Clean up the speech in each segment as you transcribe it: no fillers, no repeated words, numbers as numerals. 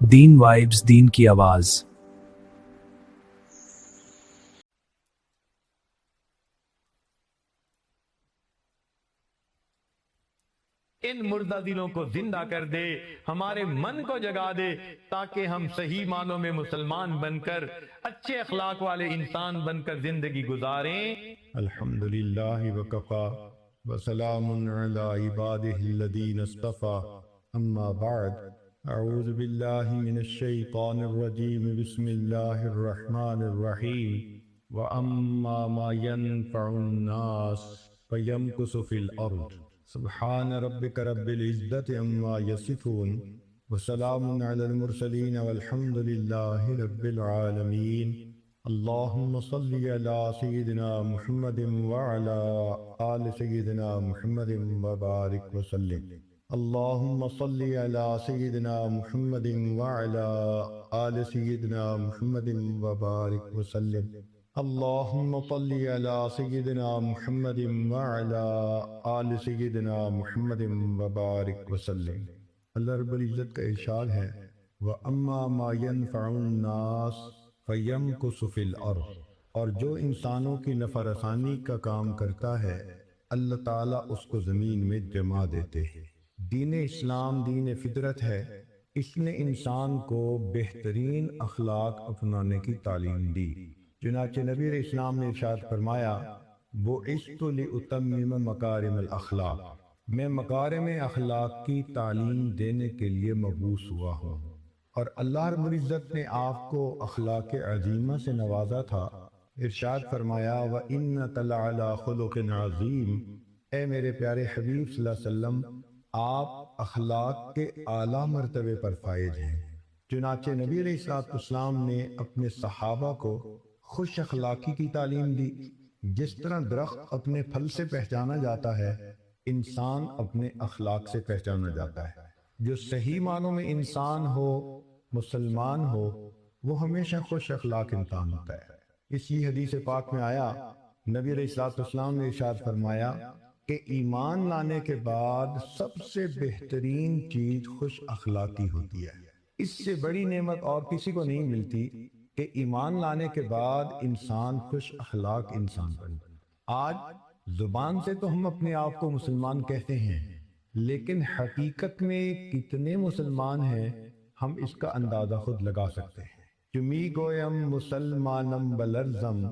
دین vibes, دین کی آواز۔ ان مردہ دلوں کو زندہ کر دے، ہمارے من کو جگا دے، تاکہ ہم صحیح معنوں میں مسلمان بن کر اچھے اخلاق والے انسان بن کر زندگی گزاریں۔ الحمدللہ وکفا وسلام علی عبادہ الذین اصطفا، اما بعد، اعوذ باللہ من الشیطان الرجیم، بسم اللہ الرحمن الرحیم۔ وَأَمَّا مَا يَنفَعُ النَّاسَ فَيَمْكُثُ فِي الْأَرْضِ سبحان ربک رب العزت عما یصفون وسلام علی المرسلین والحمد للہ رب العالمین۔ اللہم صلی علی سیدنا محمد وعلی آل سیدنا محمد وبارک وسلم۔ اللہم صلی علی سیدنا محمد وعلی آل سیدنا محمد وبارک وسلم۔ اللہم صلی علی سیدنا محمد وعلی آل سیدنا محمد وبارک وسلم۔ اللہ رب العزت کا ارشاد ہے، وَأَمَّا مَا يَنفَعُ النَّاسَ فَيَمْكُثُ فِي الْأَرْضِ، اور جو انسانوں کی نفع رسانی کا کام کرتا ہے اللہ تعالیٰ اس کو زمین میں جما دیتے ہیں۔ دین اسلام دین فطرت ہے، اس نے انسان کو بہترین اخلاق اپنانے کی تعلیم دی۔ چنانچہ نبی علیہ السلام نے ارشاد فرمایا، بُعِثْتُ لِأُتَمِّمَ مَكَارِمَ الْأَخْلَاقِ، میں مکارم اخلاق کی تعلیم دینے کے لیے مبعوث ہوا ہوں۔ اور اللہ رب العزت نے آپ کو اخلاق عظیمہ سے نوازا تھا، ارشاد فرمایا، وَإِنَّكَ لَعَلَىٰ خُلُقٍ عَظِيمٍ، اے میرے پیارے حبیب صلی اللہ علیہ وسلم، آپ اخلاق کے اعلیٰ مرتبے پر فائز ہیں۔ چنانچہ نبی علیہ السلام نے اپنے صحابہ کو خوش اخلاقی کی تعلیم دی۔ جس طرح درخت اپنے پھل سے پہچانا جاتا ہے، انسان اپنے اخلاق سے پہچانا جاتا ہے۔ جو صحیح معنوں میں انسان ہو، مسلمان ہو، وہ ہمیشہ خوش اخلاق انسان ہوتا ہے۔ اسی حدیث پاک میں آیا، نبی علیہ السلام نے ارشاد فرمایا کہ ایمان لانے کے بعد سب سے بہترین چیز خوش اخلاقی ہوتی ہے۔ اس سے بڑی نعمت اور کسی کو نہیں ملتی کہ ایمان لانے کے بعد انسان خوش اخلاق انسان بنے۔ آج زبان سے تو ہم اپنے آپ کو مسلمان کہتے ہیں، لیکن حقیقت میں کتنے مسلمان ہیں ہم اس کا اندازہ خود لگا سکتے ہیں۔ چمی گویم مسلمانم بلرزم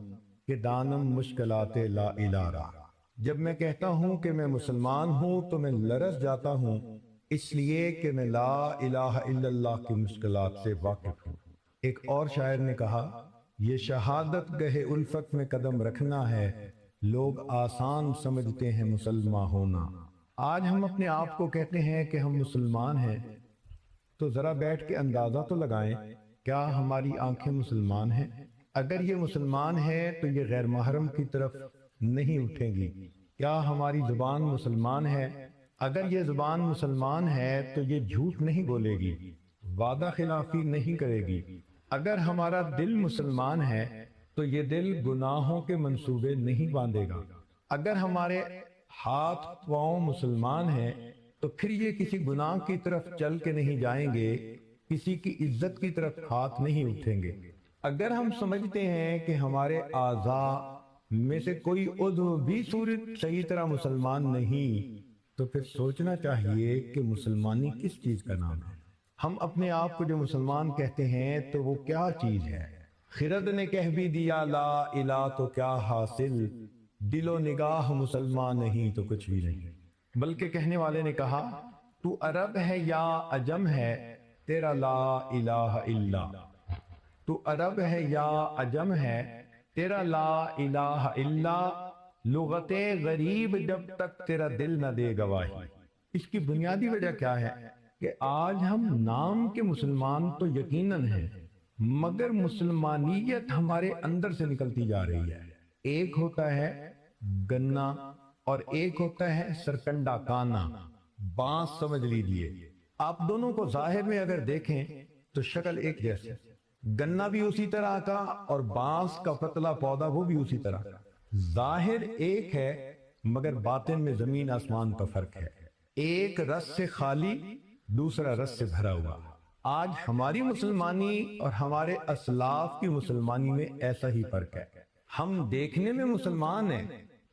کہ دانم مشکلات لا الارا، جب میں کہتا ہوں کہ میں مسلمان ہوں تو میں لرز جاتا ہوں، اس لیے کہ میں لا الہ الا اللہ کی مشکلات سے واقف ہوں۔ ایک اور شاعر نے کہا، یہ شہادت گہے الفت میں قدم رکھنا ہے، لوگ آسان سمجھتے ہیں مسلمان ہونا۔ آج ہم اپنے آپ کو کہتے ہیں کہ ہم مسلمان ہیں، تو ذرا بیٹھ کے اندازہ تو لگائیں، کیا ہماری آنکھیں مسلمان ہیں؟ اگر یہ مسلمان ہے تو یہ غیر محرم کی طرف نہیں اٹھیں گی۔ کیا ہماری زبان مسلمان ہے؟ اگر یہ زبان مسلمان ہے تو یہ جھوٹ نہیں بولے گی، وعدہ خلافی نہیں کرے گی۔ اگر ہمارا دل مسلمان ہے تو یہ دل گناہوں کے منصوبے نہیں باندھے گا۔ اگر ہمارے ہاتھ پاؤں مسلمان ہیں تو پھر یہ کسی گناہ کی طرف چل کے نہیں جائیں گے، کسی کی عزت کی طرف ہاتھ نہیں اٹھیں گے۔ اگر ہم سمجھتے ہیں کہ ہمارے اعضاء میں سے کوئی عضو بھی صورت صحیح طرح مسلمان نہیں، تو پھر سوچنا چاہیے کہ مسلمانی کس چیز کا نام ہے۔ ہم اپنے آپ کو جو مسلمان کہتے ہیں تو وہ کیا چیز ہے؟ خرد نے کہہ بھی دیا لا الہ تو کیا حاصل، دل و نگاہ مسلمان نہیں تو کچھ بھی نہیں۔ بلکہ کہنے والے نے کہا، تو عرب ہے یا عجم ہے، تیرا لا الہ الا، تو عرب ہے یا عجم ہے، تیرا لا الہ الا، لغت غریب جب تک تیرا دل نہ دے گواہی۔ اس کی بنیادی وجہ کیا ہے کہ آج ہم نام کے مسلمان تو یقیناً ہیں، مگر مسلمانیت ہمارے اندر سے نکلتی جا رہی ہے۔ ایک ہوتا ہے گنا اور ایک ہوتا ہے سرکنڈا کانا، بانس سمجھ لیجیے۔ آپ دونوں کو ظاہر میں اگر دیکھیں تو شکل ایک جیسے، گنا بھی اسی طرح کا اور بانس کا پتلا پودا وہ بھی اسی طرح کا۔ ظاہر ایک ہے مگر باطن میں زمین آسمان کا فرق ہے۔ ایک رس سے خالی، دوسرا رس سے بھرا ہوا۔ آج ہماری مسلمانی اور ہمارے اسلاف کی مسلمانی میں ایسا ہی فرق ہے. ہم دیکھنے میں مسلمان ہیں،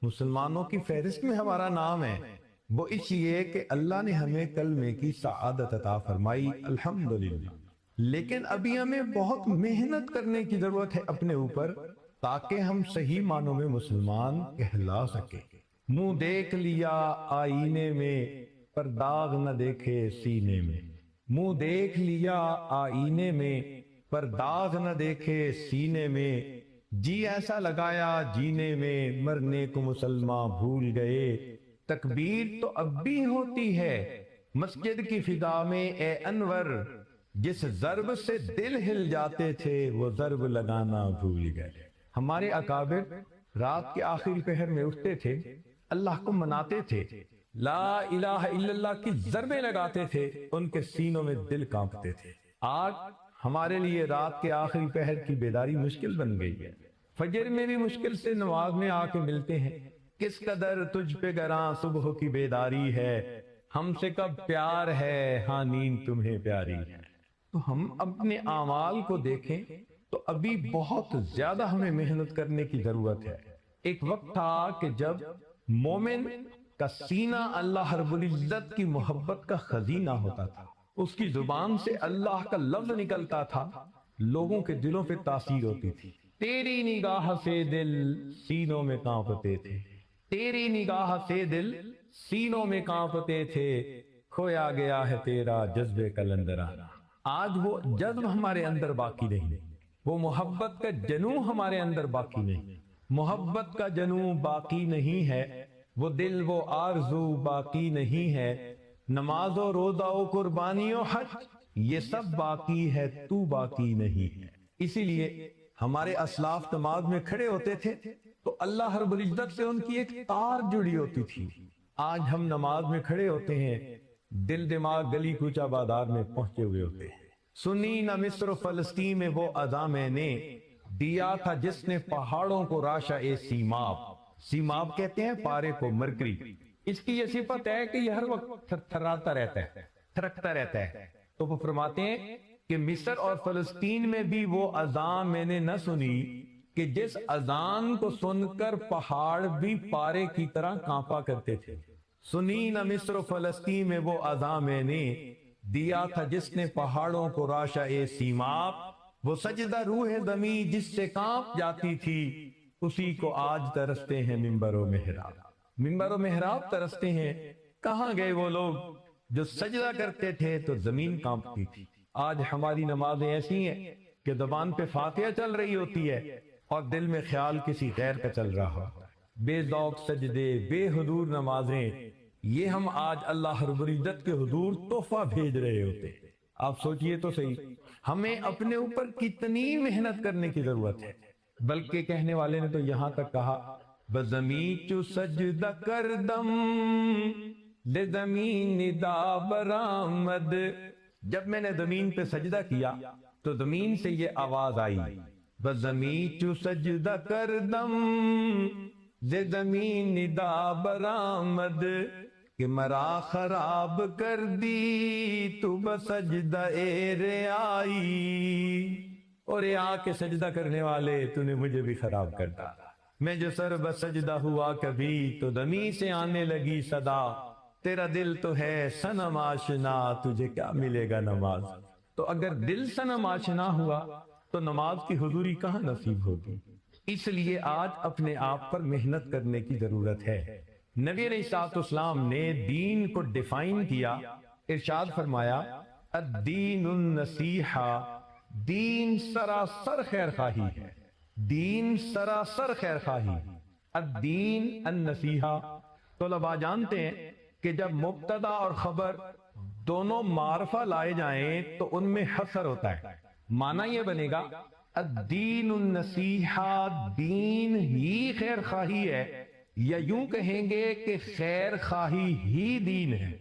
مسلمانوں کی فہرست میں ہمارا نام ہے، وہ اس لیے کہ اللہ نے ہمیں کلمے کی سعادت عطا فرمائی، الحمدللہ. لیکن ابھی ہمیں بہت محنت کرنے کی ضرورت ہے اپنے اوپر تاکہ ہم صحیح معنوں میں مسلمان کہلا سکیں. منہ دیکھ لیا آئینے میں پر داغ نہ دیکھے سینے میں، منہ دیکھ لیا آئینے میں پر داغ نہ دیکھے سینے میں، جی ایسا لگایا جینے میں مرنے کو مسلمان بھول گئے. تکبیر تو اب بھی ہوتی ہے مسجد کی فضا میں اے انور، جس ضرب سے دل ہل جاتے تھے وہ ضرب لگانا بھول گئے. ہمارے اکابر رات کے آخری پہر میں اٹھتے تھے، اللہ کو مناتے تھے، لا الہ الا اللہ کی ضربیں لگاتے تھے، ان کے سینوں میں دل کانپتے تھے. آج ہمارے لیے رات کے آخری پہر کی بیداری مشکل بن گئی ہے. فجر میں بھی مشکل سے نماز میں آ کے ملتے ہیں. کس قدر تجھ پہ گراں صبح کی بیداری ہے، ہم سے کب پیار ہے ہاں نیند تمہیں پیاری ہے. تو ہم اپنے اعمال کو دیکھیں تو ابھی بہت زیادہ ہمیں محنت کرنے کی ضرورت ہے. ایک وقت تھا کہ جب مومن کا سینہ اللہ رب العزت کی محبت کا خزینہ ہوتا تھا، اس کی زبان سے اللہ کا لفظ نکلتا تھا، لوگوں کے دلوں پہ تاثیر ہوتی تھی. تیری نگاہ سے دل سینوں میں کانپتے تھے، تیری نگاہ سے دل سینوں میں کانپتے تھے، کھویا گیا ہے تیرا جذبے کلندرانہ. آج وہ جذب ہمارے اندر باقی نہیں، وہ محبت کا جنوں ہمارے اندر باقی نہیں، محبت کا جنوں باقی نہیں ہے، وہ دل وہ آرزو باقی نہیں ہے. نماز و روزہ و قربانی و حج یہ سب باقی ہے، تو باقی نہیں ہے. اسی لیے ہمارے اسلاف نماز میں کھڑے ہوتے تھے تو اللہ رب العزت سے ان کی ایک تار جڑی ہوتی تھی. آج ہم نماز میں کھڑے ہوتے ہیں، دل دماغ گلی کوچہ بازار میں پہنچے ہوئے ہوتے ہیں. سنی نہ مصر و فلسطین میں وہ اذاں میں نے دیا تھا جس نے پہاڑوں کو راشا سیماب. سیماب کہتے ہیں پارے کو، مرکری. اس کی یہ صفت ہے کہ یہ ہر وقت تھراتا رہتا ہے، تھرکتا رہتا ہے. تو وہ فرماتے ہیں کہ مصر اور فلسطین میں بھی وہ اذان میں نے نہ سنی کہ جس اذان کو سن کر پہاڑ بھی پارے کی طرح کانپا کرتے تھے. سنی نہ مصر و فلسطین میں وہ اذان میں نے دیا تھا جس نے پہاڑوں کو راشا سیماب. وہ سجدہ روح زمیں جس سے کانپ جاتی تھی، اسی کو آج ترستے ہیں منبر و محراب. منبر و محراب ترستے ہیں. کہاں گئے وہ لوگ جو سجدہ کرتے تھے تو زمین کانپتی تھی؟ آج ہماری نمازیں ایسی ہیں کہ زبان پہ فاتحہ چل رہی ہوتی ہے اور دل میں خیال کسی غیر کا چل رہا ہوتا ہے. بے ذوق سجدے، بے حضور نمازیں، یہ ہم آج اللہ رب العزت کے حضور تحفہ بھیج رہے ہوتے. آپ سوچئے تو صحیح، ہمیں اپنے اوپر کتنی محنت کرنے کی ضرورت ہے. بلکہ کہنے والے نے تو یہاں تک کہا بزمین چو سجدہ کردم لزمین ندا برآمد. جب میں نے زمین پہ سجدہ کیا تو زمین سے یہ آواز آئی، بزمین چو سجدہ کردم لزمین ندا برآمد، کہ مرا خراب کر دی تو بسجدہ رعائی. اور رعا کے سجدہ کرنے والے تو نے مجھے بھی خراب کر ڈالا. میں جو سر بسجدہ ہوا کبھی تو دمی سے آنے لگی صدا، تیرا دل تو ہے صنم آشنا تجھے کیا ملے گا نماز. تو اگر دل صنم آشنا ہوا تو نماز کی حضوری کہاں نصیب ہوگی. اس لیے آج اپنے آپ پر محنت کرنے کی ضرورت ہے. نبی علیہ الصلوۃ والسلام نے دین کو ڈیفائن کیا. ارشاد فرمایا الدین النصیحہ، دین سراسر خیر خواہی ہے، دین سراسر خیر خواہی. الدین النصیحہ. طلباء جانتے ہیں کہ جب مبتدا اور خبر دونوں معرفہ لائے جائیں تو ان میں حصر ہوتا ہے. معنی یہ بنے گا الدین النصیحہ، دین ہی خیر خواہی ہے، یا یوں کہیں گے کہ خیر خواہی ہی دین ہے.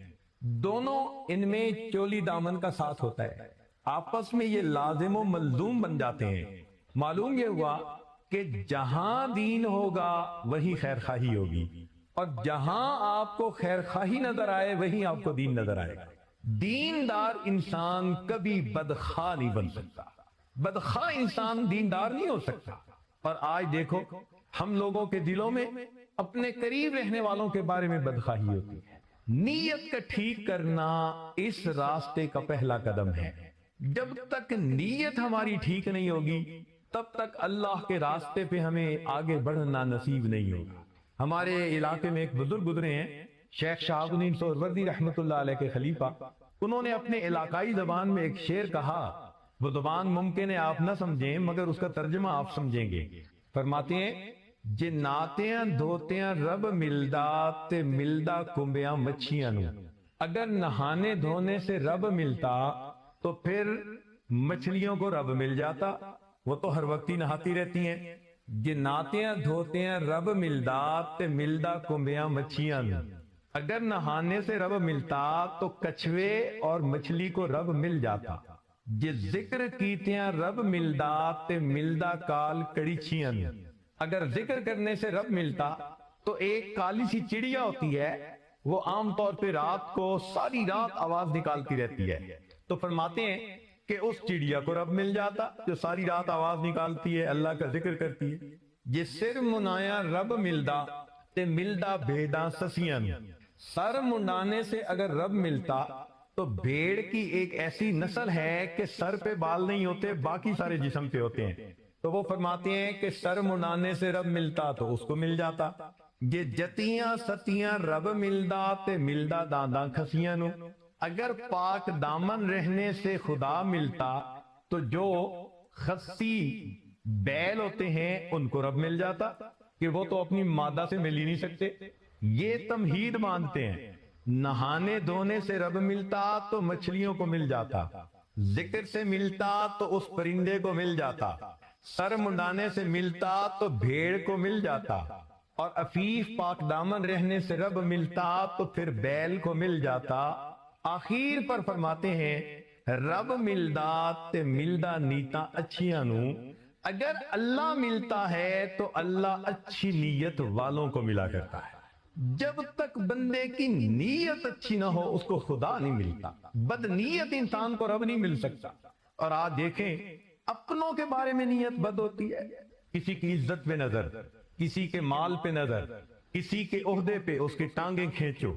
دونوں ان میں چولی دامن کا ساتھ ہوتا ہے، آپس میں یہ لازم و ملزوم بن جاتے ہیں. معلوم یہ ہوا کہ جہاں دین ہوگا وہی خیر خواہی ہوگی، اور جہاں آپ کو خیر خواہی نظر آئے وہیں آپ کو دین نظر آئے گا. دیندار انسان کبھی بدخواہ نہیں بن سکتا، بدخواہ انسان دیندار نہیں ہو سکتا۔ اور آج دیکھو ہم لوگوں کے دلوں میں اپنے قریب رہنے والوں کے بارے میں بدخواہی ہوتی ہے۔ نیت کا ٹھیک کرنا اس راستے کا پہلا قدم ہے۔ جب تک نیت ہماری ٹھیک نہیں ہوگی تب تک اللہ کے راستے پہ ہمیں آگے بڑھنا نصیب نہیں ہوگا۔ ہمارے علاقے میں ایک بزرگ گزرے ہیں، شیخ شہاب الدین سہروردی رحمۃ اللہ علیہ کے خلیفہ۔ انہوں نے اپنے علاقائی زبان میں ایک شعر کہا، وہ زبان ممکن ہے آپ نہ سمجھیں مگر اس کا ترجمہ آپ سمجھیں گے۔ فرماتے ہیں جے ناتیاں دھوتیاں رب ملدا تے ملدا کمبیاں مچھیاں نو۔ اگر نہانے دھونے سے رب ملتا تو پھر مچھلیوں کو رب مل جاتا، وہ تو ہر وقت ہی نہاتی رہتی ہیں۔ جے ناتیاں دھوتیاں رب ملدا تے ملدا کمبیاں مچھیاں نو۔ اگر نہانے سے رب ملتا تو کچھوے اور مچھلی کو رب مل جاتا۔ جے ذکر کیتیاں رب ملدا تے ملدا کال کڑیچیاں نو۔ اگر ذکر کرنے سے رب ملتا تو ایک کالی سی چڑیا ہوتی ہے، وہ عام طور پہ رات کو ساری رات آواز نکالتی رہتی ہے، تو فرماتے ہیں کہ اس چڑیا کو رب مل جاتا جو ساری رات آواز نکالتی ہے، اللہ کا ذکر کرتی ہے۔ جے سر منایا رب ملدا تے ملدا بھیڑاں سسیاں نو۔ سر منڈانے سے اگر رب ملتا تو بھیڑ کی ایک ایسی نسل ہے کہ سر پہ بال نہیں ہوتے، باقی سارے جسم پہ ہوتے ہیں، تو وہ فرماتے ہیں کہ سر منڈانے سے رب ملتا تو اس کو مل جاتا۔ یہ جتیاں ستیاں رب ملدا تے ملدا دانداں کھسیاں نو۔ اگر پاک دامن رہنے سے خدا ملتا تو جو خسی بیل ہوتے ہیں ان کو رب مل جاتا، کہ وہ تو اپنی مادہ سے مل ہی نہیں سکتے۔ یہ تمہید مانتے ہیں، نہانے دھونے سے رب ملتا تو مچھلیوں کو مل جاتا، ذکر سے ملتا تو اس پرندے کو مل جاتا، سر منڈانے سے ملتا تو بھیڑ کو مل جاتا، اور عفیف پاک دامن رہنے سے رب ملتا تو پھر بیل کو مل جاتا۔ آخر پر فرماتے ہیں رب ملدا تے ملدا نیتاں اچھیاں نو۔ اگر اللہ ملتا ہے تو اللہ اچھی نیت والوں کو ملا کرتا ہے۔ جب تک بندے کی نیت اچھی نہ ہو اس کو خدا نہیں ملتا، بد نیت انسان کو رب نہیں مل سکتا۔ اور آج دیکھیں اپنوں کے بارے میں نیت بد ہوتی ہے، کسی کی عزت پہ نظر، کسی کے مال پہ نظر، کسی کے عہدے پہ اس کی ٹانگیں کھینچو۔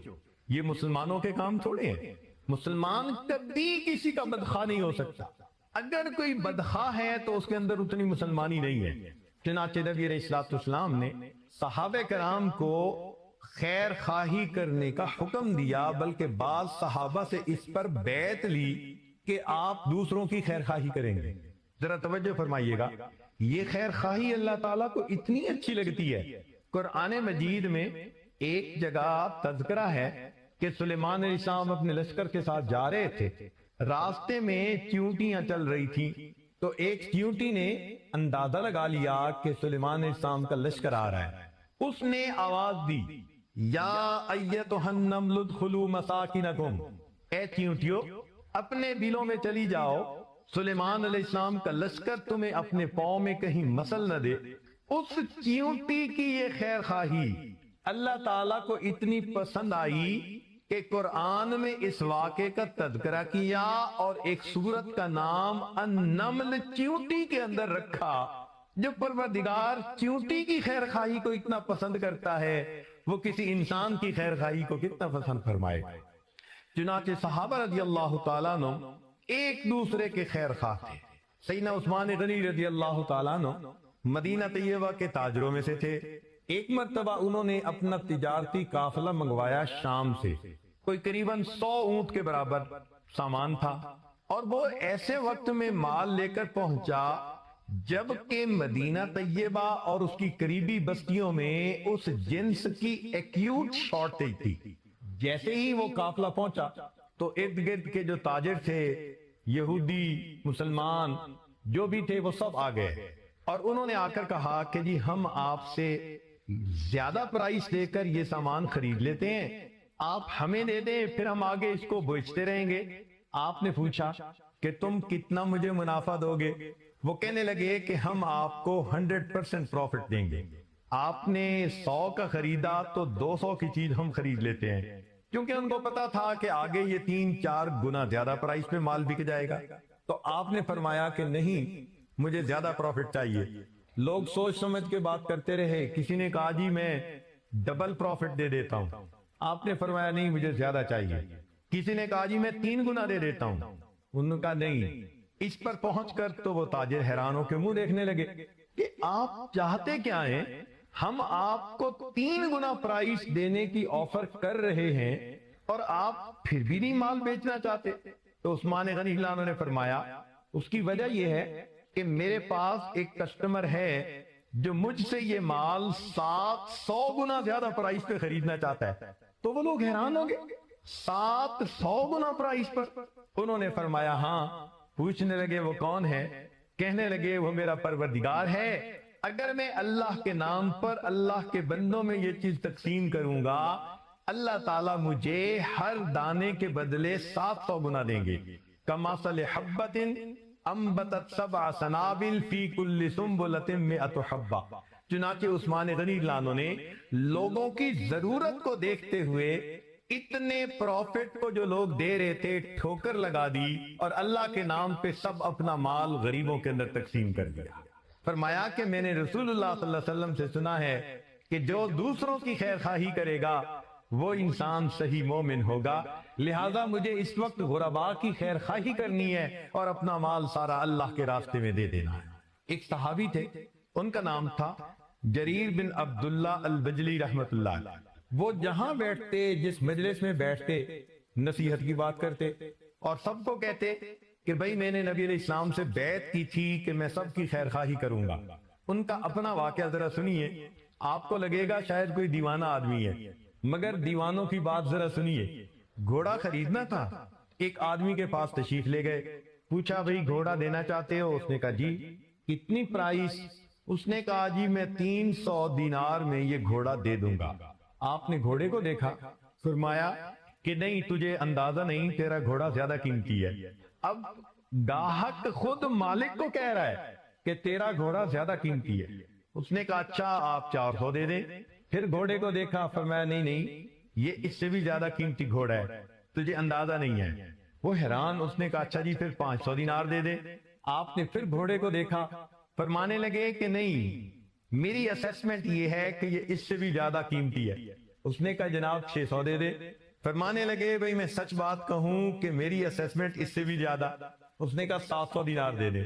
یہ مسلمانوں کے کام تھوڑے ہیں۔ مسلمان کبھی کسی کا بدخواہ نہیں ہو سکتا۔ اگر کوئی بدخواہ ہے تو اس کے اندر اتنی مسلمانی نہیں ہے۔ چنانچہ نبی علیہ السلام نے صحابہ کرام کو خیر خواہی کرنے کا حکم دیا، بلکہ بعض صحابہ سے اس پر بیعت لی کہ آپ دوسروں کی خیر خواہی کریں گے۔ ذرا توجہ فرمائیے گا، یہ خیر خواہی اللہ تعالیٰ کو اتنی اچھی لگتی ہے۔ قرآن مجید میں ایک جگہ تذکرہ ہے کہ سلیمان علیہ السلام اپنے لشکر کے ساتھ جا رہے تھے، راستے میں چیونٹیاں چل رہی تھیں، تو ایک چیونٹی نے اندازہ لگا لیا کہ سلیمان علیہ السلام کا لشکر آ رہا ہے۔ اس نے آواز دی، یا ایتھا النمل ادخلوا مساکنکم، اے چیونٹیو اپنے بلوں میں چلی جاؤ، سلیمان علیہ السلام کا لشکر تمہیں اپنے پاؤں میں کہیں مسل نہ دے۔ اس چیونٹی کی یہ خیر خواہی اللہ تعالیٰ کو اتنی پسند آئی کہ قرآن میں اس واقعے کا تذکرہ کیا اور ایک سورت کا نام النمل چیونٹی کے اندر رکھا۔ جو پروردگار چیونٹی کی خیر خواہی کو اتنا پسند کرتا ہے، وہ کسی انسان کی خیر خواہی کو کتنا پسند فرمائے۔ چنانچہ صحابہ رضی اللہ تعالیٰ عنہ ایک دوسرے کے خیر خواہ تھے۔ سیدنا عثمان غنی رضی اللہ تعالیٰ عنہ مدینہ طیبہ کے تاجروں میں سے تھے۔ ایک مرتبہ انہوں نے اپنا تجارتی قافلہ منگوایا شام سے، کوئی قریباً 100 اونٹ کے برابر سامان تھا، اور وہ ایسے وقت میں مال لے کر پہنچا جبکہ مدینہ طیبہ اور اس کی قریبی بستیوں میں اس جنس کی ایکیوٹ شارٹیج تھی۔ جیسے ہی وہ قافلہ پہنچا تو ارد گرد کے جو تاجر تھے، یہودی، مسلمان جو بھی تھے، وہ سب آ گئے اور انہوں نے آ کر کہا کہ جی ہم آپ سے زیادہ پرائس دے کر یہ سامان خرید لیتے ہیں، آپ ہمیں دے دیں، پھر ہم آگے اس کو بیچتے رہیں گے۔ آپ نے پوچھا کہ تم کتنا مجھے منافع دو گے؟ وہ کہنے لگے کہ ہم آپ کو 100% پروفٹ دیں گے۔ آپ نے 100 کا خریدا تو 200 کی چیز ہم خرید لیتے ہیں۔ کیونکہ ان کو پتا تھا کہ آگے یہ 3-4 گنا زیادہ پرائس پہ مال بک جائے گا. تو آپ نے فرمایا کہ نہیں، مجھے زیادہ پروفٹ چاہیے. لوگ سوچ سمجھ کے بات کرتے رہے. کسی نے کہا جی میں ڈبل پروفٹ دے دیتا ہوں. آپ نے فرمایا نہیں، مجھے زیادہ چاہیے. کسی نے کہا جی میں 3 گنا دے دیتا ہوں. انہوں نے کہا نہیں. اس پر پہنچ کر تو وہ تاجر حیران ہو کے منہ دیکھنے لگے کہ آپ چاہتے کیا ہیں؟ ہم آپ کو 3 گنا پرائس دینے کی آفر کر رہے ہیں اور آپ پھر بھی نہیں مال بیچنا چاہتے. تو عثمان غنی اللہ عنہ نے فرمایا اس کی وجہ یہ ہے کہ میرے پاس ایک کسٹمر ہے جو مجھ سے یہ مال 700 گنا زیادہ پرائس پہ خریدنا چاہتا ہے. تو وہ لوگ حیران ہو گئے، 700 گنا پرائس پر. انہوں نے فرمایا ہاں. پوچھنے لگے وہ کون ہے؟ کہنے لگے وہ میرا پروردگار ہے. اگر میں اللہ کے نام پر اللہ کے بندوں میں یہ چیز تقسیم کروں گا، اللہ تعالیٰ مجھے ہر دانے کے بدلے 700 گنا دیں گے. کمثل حبۃ انبتت 7 سنابل فی کل سنبلۃ 100 حبہ. چنانچہ عثمان غنی اللہ عنہ نے لوگوں کی ضرورت کو دیکھتے ہوئے اتنے پروفٹ کو جو لوگ دے رہے تھے ٹھوکر لگا دی اور اللہ کے نام پہ سب اپنا مال غریبوں کے اندر تقسیم کر دیا. فرمایا کہ میں نے رسول اللہ صلی اللہ علیہ وسلم سے سنا ہے کہ جو دوسروں کی خیر خواہی کرے گا وہ انسان صحیح مومن ہوگا. لہذا مجھے اس وقت غرباء کی خیر خواہی کرنی ہے اور اپنا مال سارا اللہ کے راستے میں دے دینا ہے. ایک صحابی تھے، ان کا نام تھا جریر بن عبداللہ البجلی رحمت اللہ علیہ. وہ جہاں بیٹھتے، جس مجلس میں بیٹھتے، نصیحت کی بات کرتے اور سب کو کہتے کہ بھئی میں نے نبی علیہ السلام سے بیعت کی تھی کہ میں سب کی خیر خواہی کروں گا. ان کا اپنا واقعہ ذرا سنیے. آپ کو لگے گا شاید کوئی دیوانہ آدمی ہے، مگر دیوانوں کی بات ذرا سنیے. گھوڑا خریدنا تھا. ایک آدمی کے پاس تشریف لے گئے. پوچھا بھئی گھوڑا دینا چاہتے ہو؟ اس نے کہا جی. کتنی پرائس؟ اس نے کہا جی میں 300 دینار میں یہ گھوڑا دے دوں گا. آپ نے گھوڑے کو دیکھا، فرمایا کہ نہیں تجھے اندازہ نہیں، تیرا گھوڑا زیادہ قیمتی ہے. اب گاہک خود مالک کو کہہ رہا ہے کہ تیرا گھوڑا زیادہ قیمتی ہے. اس نے کہا اچھا آپ 400 دے دیں. پھر گھوڑے کو دیکھا، فرمایا نہیں یہ اس سے بھی زیادہ قیمتی گھوڑا ہے، تجھے اندازہ نہیں ہے. وہ حیران. اس نے کہا اچھا جی پھر 500 دینار دے دے. آپ نے پھر گھوڑے کو دیکھا، فرمانے لگے کہ نہیں میری اسیسمنٹ یہ ہے کہ یہ اس سے بھی زیادہ قیمتی ہے. اس نے کہا جناب 600 دے دے. فرمانے لگے بھئی میں سچ بات کہوں کہ میری اسیسمنٹ اس سے بھی زیادہ. اس نے کہا 700 دینار دے دے.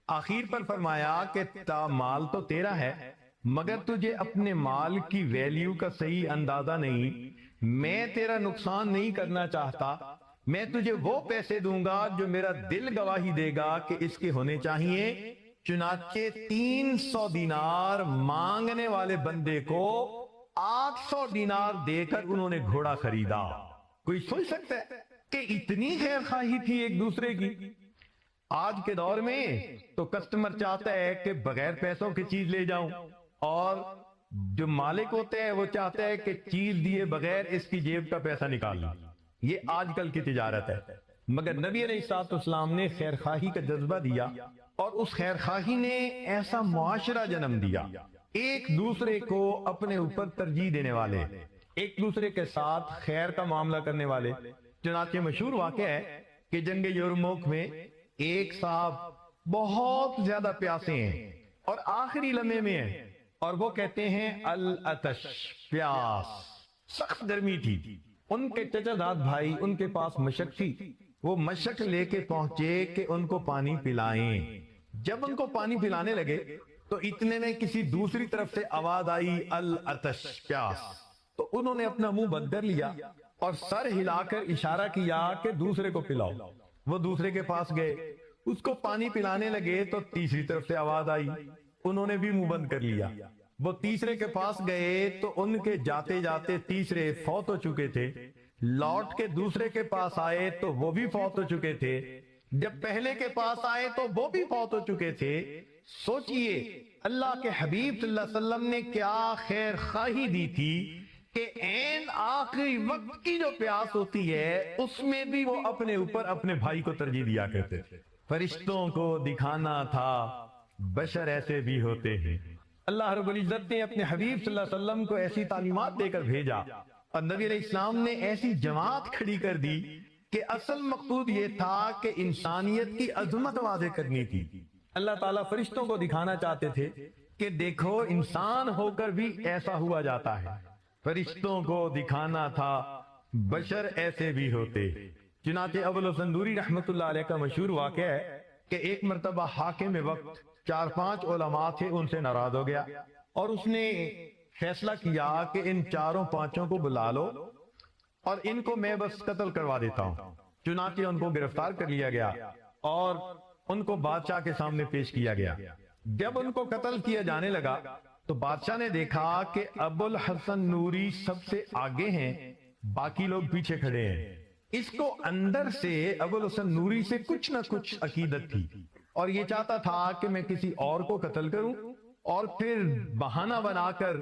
آخر پر فرمایا کہ مال تو تیرا ہے مگر تجھے اپنے مال کی ویلیو کا صحیح اندازہ نہیں. میں تیرا نقصان نہیں کرنا چاہتا، میں تجھے وہ پیسے دوں گا جو میرا دل گواہی دے گا کہ اس کے ہونے چاہیے. چنانچہ 300 دینار مانگنے والے بندے کو 800 دینار دے کر انہوں نے گھوڑا خریدا. کوئی سوچ سکتا ہے کہ اتنی خیر خواہی تھی ایک دوسرے کی. آج کے دور میں تو کسٹمر چاہتا ہے کہ بغیر پیسوں کی چیز لے جاؤں، اور جو مالک ہوتا ہے وہ چاہتا ہے کہ چیز دیے بغیر اس کی جیب کا پیسہ نکال لیں. یہ آج کل کی تجارت ہے. مگر نبی علیہ الصلوۃ والسلام نے خیر خواہی کا جذبہ دیا اور اس خیر خواہی نے ایسا معاشرہ جنم دیا، ایک دوسرے کو اپنے اوپر ترجیح دینے والے، ایک دوسرے کے ساتھ خیر کا معاملہ کرنے والے. چنانچہ مشہور واقعہ ہے کہ جنگ یرموک میں ایک صاحب بہت زیادہ پیاسے ہیں اور آخری لمحے میں ہیں، اور وہ کہتے ہیں العطش، پیاس، سخت گرمی تھی. ان کے چچا زاد بھائی ان کے پاس مشک تھی. وہ مشک لے کے پہنچے کہ ان کو پانی پلائیں. جب ان کو پانی پلانے لگے تو اتنے میں کسی دوسری طرف سے آواز آئی العطش، پیاس. تو انہوں نے اپنا منہ بند کر لیا اور سر ہلا کر اشارہ کیا کہ دوسرے کو پلاؤ. وہ دوسرے کے پاس گئے، اس کو پانی پلانے لگے تو تیسری طرف سے آواز آئی. انہوں نے بھی منہ بند کر لیا. وہ تیسرے کے پاس گئے تو ان کے جاتے جاتے تیسرے فوت ہو چکے تھے. لوٹ کے دوسرے کے پاس آئے تو وہ بھی فوت ہو چکے تھے. جب پہلے کے پاس آئے تو وہ بھی فوت ہو چکے تھے. سوچئے اللہ کے حبیب صلی اللہ علیہ وسلم نے کیا خیر خواہی دی تھی کہ عین آخری وقت کی جو پیاس ہوتی ہے اس میں بھی وہ اپنے اوپر اپنے بھائی کو ترجیح دیا کرتے تھے. فرشتوں کو دکھانا تھا بشر ایسے بھی ہوتے ہیں. اللہ رب العزت نے اپنے حبیب صلی اللہ علیہ وسلم کو ایسی تعلیمات دے کر بھیجا اور نبی علیہ السلام نے ایسی جماعت کھڑی کر دی کہ اصل مقصود یہ تھا کہ انسانیت کی عظمت واضح کرنی تھی۔ اللہ تعالیٰ فرشتوں کو دکھانا چاہتے تھے کہ دیکھو انسان ہو کر بھی ایسا ہوا جاتا ہے۔ فرشتوں کو دکھانا تھا بشر ایسے بھی ہوتے۔ چنانچہ ابوالحسن نوری رحمت اللہ علیہ کا مشہور واقعہ ہے کہ ایک مرتبہ حاکم وقت 4-5 علماء تھے، ان سے ناراض ہو گیا اور اس نے فیصلہ کیا کہ ان 4-5 کو بلا لو اور ان کو میں بس قتل کروا دیتا ہوں۔ چنانچہ ان کو گرفتار کر لیا گیا اور ان کو بادشاہ کے سامنے پیش کیا گیا۔ جب ان کو قتل کیا جانے لگا تو بادشاہ نے دیکھا کہ ابوالحسن نوری سب سے آگے ہیں، باقی لوگ پیچھے کھڑے ہیں۔ اس کو اندر سے ابوالحسن نوری سے کچھ نہ کچھ عقیدت تھی اور یہ چاہتا تھا کہ میں کسی اور کو قتل کروں اور پھر بہانہ بنا کر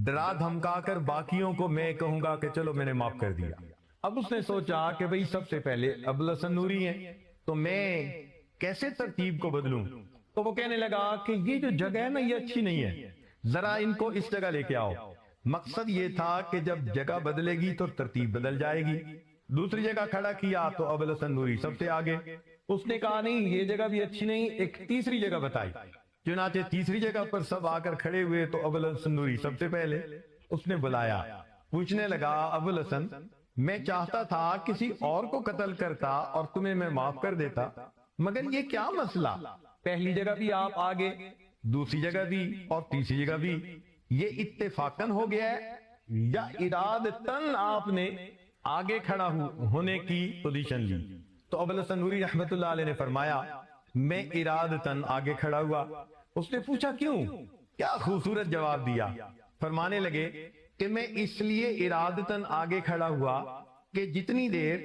ڈرا دھمکا کر باقیوں کو میں کہوں گا کہ چلو میں نے معاف کر دیا۔ اب اس نے سوچا کہ بھئی سب سے پہلے ابوالحسن نوری ہیں تو میں کیسے ترتیب کو بدلوں؟ تو وہ کہنے لگا کہ یہ جو جگہ ہے نا یہ اچھی نہیں ہے، ذرا ان کو اس جگہ لے کے آؤ۔ مقصد یہ تھا کہ جب جگہ بدلے گی تو ترتیب بدل جائے گی۔ دوسری جگہ کھڑا کیا تو ابوالحسن نوری سب سے آگے۔ اس نے کہا نہیں یہ جگہ بھی اچھی نہیں، ایک تیسری جگہ بتائی۔ چنانچہ تیسری جگہ پر سب آ کر کھڑے ہوئے تو ابوالحسن نوری سب سے پہلے۔ اس نے بلایا، پوچھنے لگا ابوالحسن میں چاہتا تھا کسی اور کو قتل کرتا اور تمہیں میں معاف کر دیتا، مگر یہ کیا مسئلہ؟ پہلی جگہ بھی آپ آگے، دوسری جگہ بھی اور تیسری جگہ بھی، یہ اتفاقاً ہو گیا ہے یا ارادتاً آپ نے آگے کھڑا ہونے کی پوزیشن لی؟ تو ابوالحسن نوری رحمت اللہ علیہ نے فرمایا میں ارادتاً آگے کھڑا ہوا۔ اس نے پوچھا کیوں؟ کیا خوبصورت جواب دیا۔ فرمانے لگے کہ میں اس لیے ارادتاً آگے کھڑا ہوا کہ جتنی دیر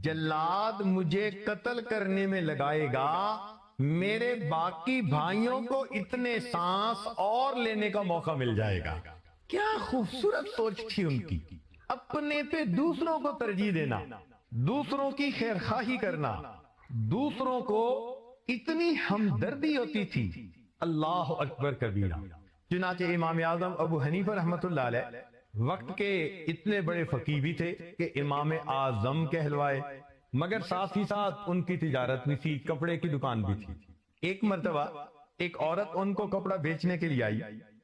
جلاد مجھے قتل کرنے میں لگائے گا میرے باقی بھائیوں کو اتنے سانس اور لینے کا موقع مل جائے گا۔ کیا خوبصورت سوچ تھی ان کی، اپنے پہ دوسروں کو ترجیح دینا، دوسروں کی خیرخواہی کرنا، دوسروں کو اتنی ہمدردی ہوتی تھی۔ اللہ اکبر کبیرہ۔ چنانچہ امام اعظم ابو حنیفہ رحمت اللہ علیہ وقت کے اتنے بڑے فقیہ بھی تھے کہ امام اعظم کہلوائے، مگر ساتھ ہی ساتھ ان کی تجارت بھی تھی، کپڑے کی دکان بھی تھی۔ ایک مرتبہ ایک عورت ان کو کپڑا بیچنے کے لیے آئی،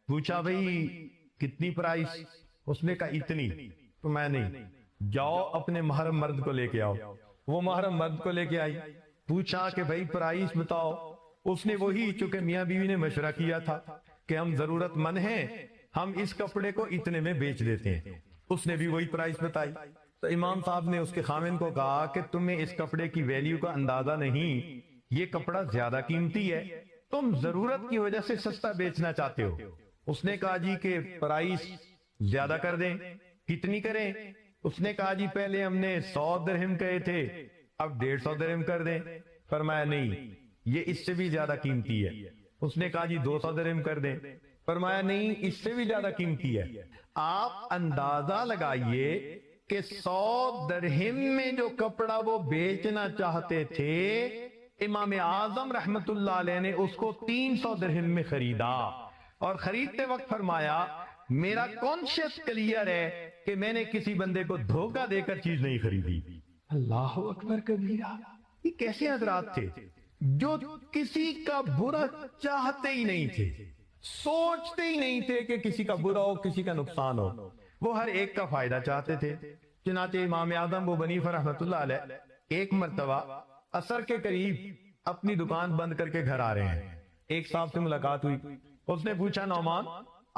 پوچھا بھئی کتنی پرائس؟ اس نے کہا اتنی۔ تو میں نہیں، جاؤ اپنے محرم مرد کو لے کے آؤ۔ وہ محرم مرد کو لے کے آئی، پوچھا کہ بھئی پرائس بتاؤ۔ اس نے وہی چونکہ میاں بیوی نے مشورہ کیا تھا کہ ہم ضرورت مند ہیں، ہم اس کپڑے کو اتنے میں بیچ دیتے ہیں، اس نے بھی وہی پرائس بتائی۔ تو امام صاحب نے اس کے خامن کو کہا کہ تمہیں اس کپڑے کی ویلیو کا اندازہ نہیں، یہ کپڑا زیادہ قیمتی ہے، تم ضرورت کی وجہ سے سستا بیچنا چاہتے ہو۔ اس نے کہا جی کہ پرائس زیادہ کر دیں، کتنی کریں؟ اس نے کہا جی پہلے ہم نے 100 درہم کہے تھے، اب 150 درہم کر دیں۔ فرمایا نہیں یہ اس سے بھی زیادہ قیمتی ہے۔ اس نے کہا جی 200 درہم کر دیں۔ فرمایا نہیں اس سے بھی زیادہ قیمتی ہے۔ آپ اندازہ لگائیے کہ 100 درہم میں جو کپڑا وہ بیچنا چاہتے تھے، امام اعظم رحمت اللہ علیہ نے اس کو 300 درہم میں خریدا، اور خریدتے وقت فرمایا میرا کانشیس کلیئر ہے کہ میں نے کسی بندے کو دھوکہ دے کر چیز نہیں خریدی۔ اللہ اکبر کبیرہ۔ یہ کیسے حضرات تھے جو کسی کا برا چاہتے ہی نہیں تھے، سوچتے ہی نہیں تھے کہ کسی کا برا ہو، کسی کا نقصان ہو، وہ ہر ایک کا فائدہ چاہتے تھے۔ چنانچہ امام اعظم ابو حنیفہ رحمۃ اللہ علیہ ایک مرتبہ عصر کے قریب اپنی دکان بند کر کے گھر آ رہے ہیں، ایک صاحب سے ملاقات ہوئی، اس نے پوچھا نعمان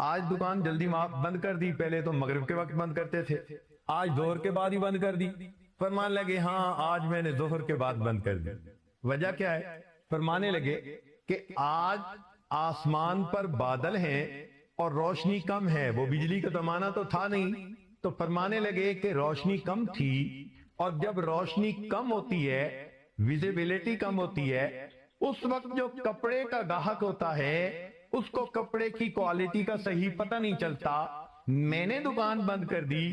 آج دکان جلدی بند کر دی، پہلے تو مغرب کے وقت بند کرتے تھے، آج ظہر کے بعد ہی بند کر دی؟ فرمان لگے ہاں آج میں نے ظہر کے بعد بند کر دی۔ وجہ کیا ہے؟ فرمانے لگے کہ آج آسمان پر بادل ہیں اور روشنی کم ہے، وہ بجلی کا زمانہ تو تھا نہیں، تو فرمانے لگے کہ روشنی کم تھی، اور جب روشنی کم ہوتی ہے، ویزیبلٹی کم ہوتی ہے، اس وقت جو کپڑے کا گاہک ہوتا ہے اس کو کپڑے کی کوالٹی کا صحیح پتہ نہیں چلتا۔ میں نے دکان بند کر دی،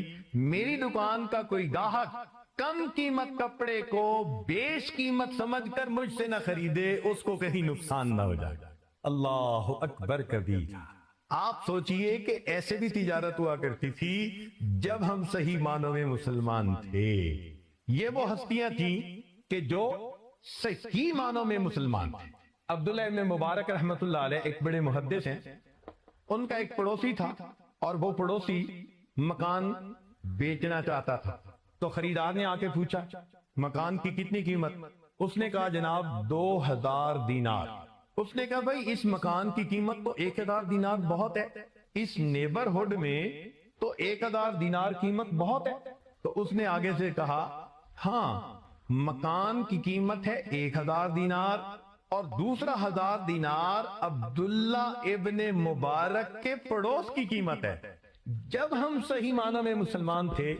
میری دکان کا کوئی گاہک کم قیمت کپڑے کو بیش قیمت سمجھ کر مجھ سے نہ خریدے، اس کو کہیں نقصان نہ ہو جائے۔ اللہ اکبر کبیرہ۔ آپ سوچئے کہ ایسے بھی تجارت ہوا کرتی تھی جب ہم صحیح معنوں میں مسلمان تھے. یہ وہ ہستیاں تھیں کہ جو صحیح معنوں میں مسلمان تھے. عبداللہ ابن مبارک رحمت اللہ علیہ ایک بڑے محدث ہیں. ان کا ایک پڑوسی تھا اور وہ پڑوسی مکان بیچنا چاہتا تھا. تو خریدار نے آ کے پوچھا مکان کی کتنی قیمت؟ اس نے کہا جناب 2000 دینار. اس نے کہا بھائی اس مکان کی قیمت تو 1000 دینار بہت ہے، اس نیبرہڈ میں تو 1000 دینار قیمت بہت ہے. تو اس نے آگے سے کہا ہاں مکان کی قیمت ہے 1000 دینار اور دوسرا 1000 دینار عبداللہ ابن مبارک کے پڑوس کی قیمت ہے. جب ہم صحیح معنوں میں مسلمان تھے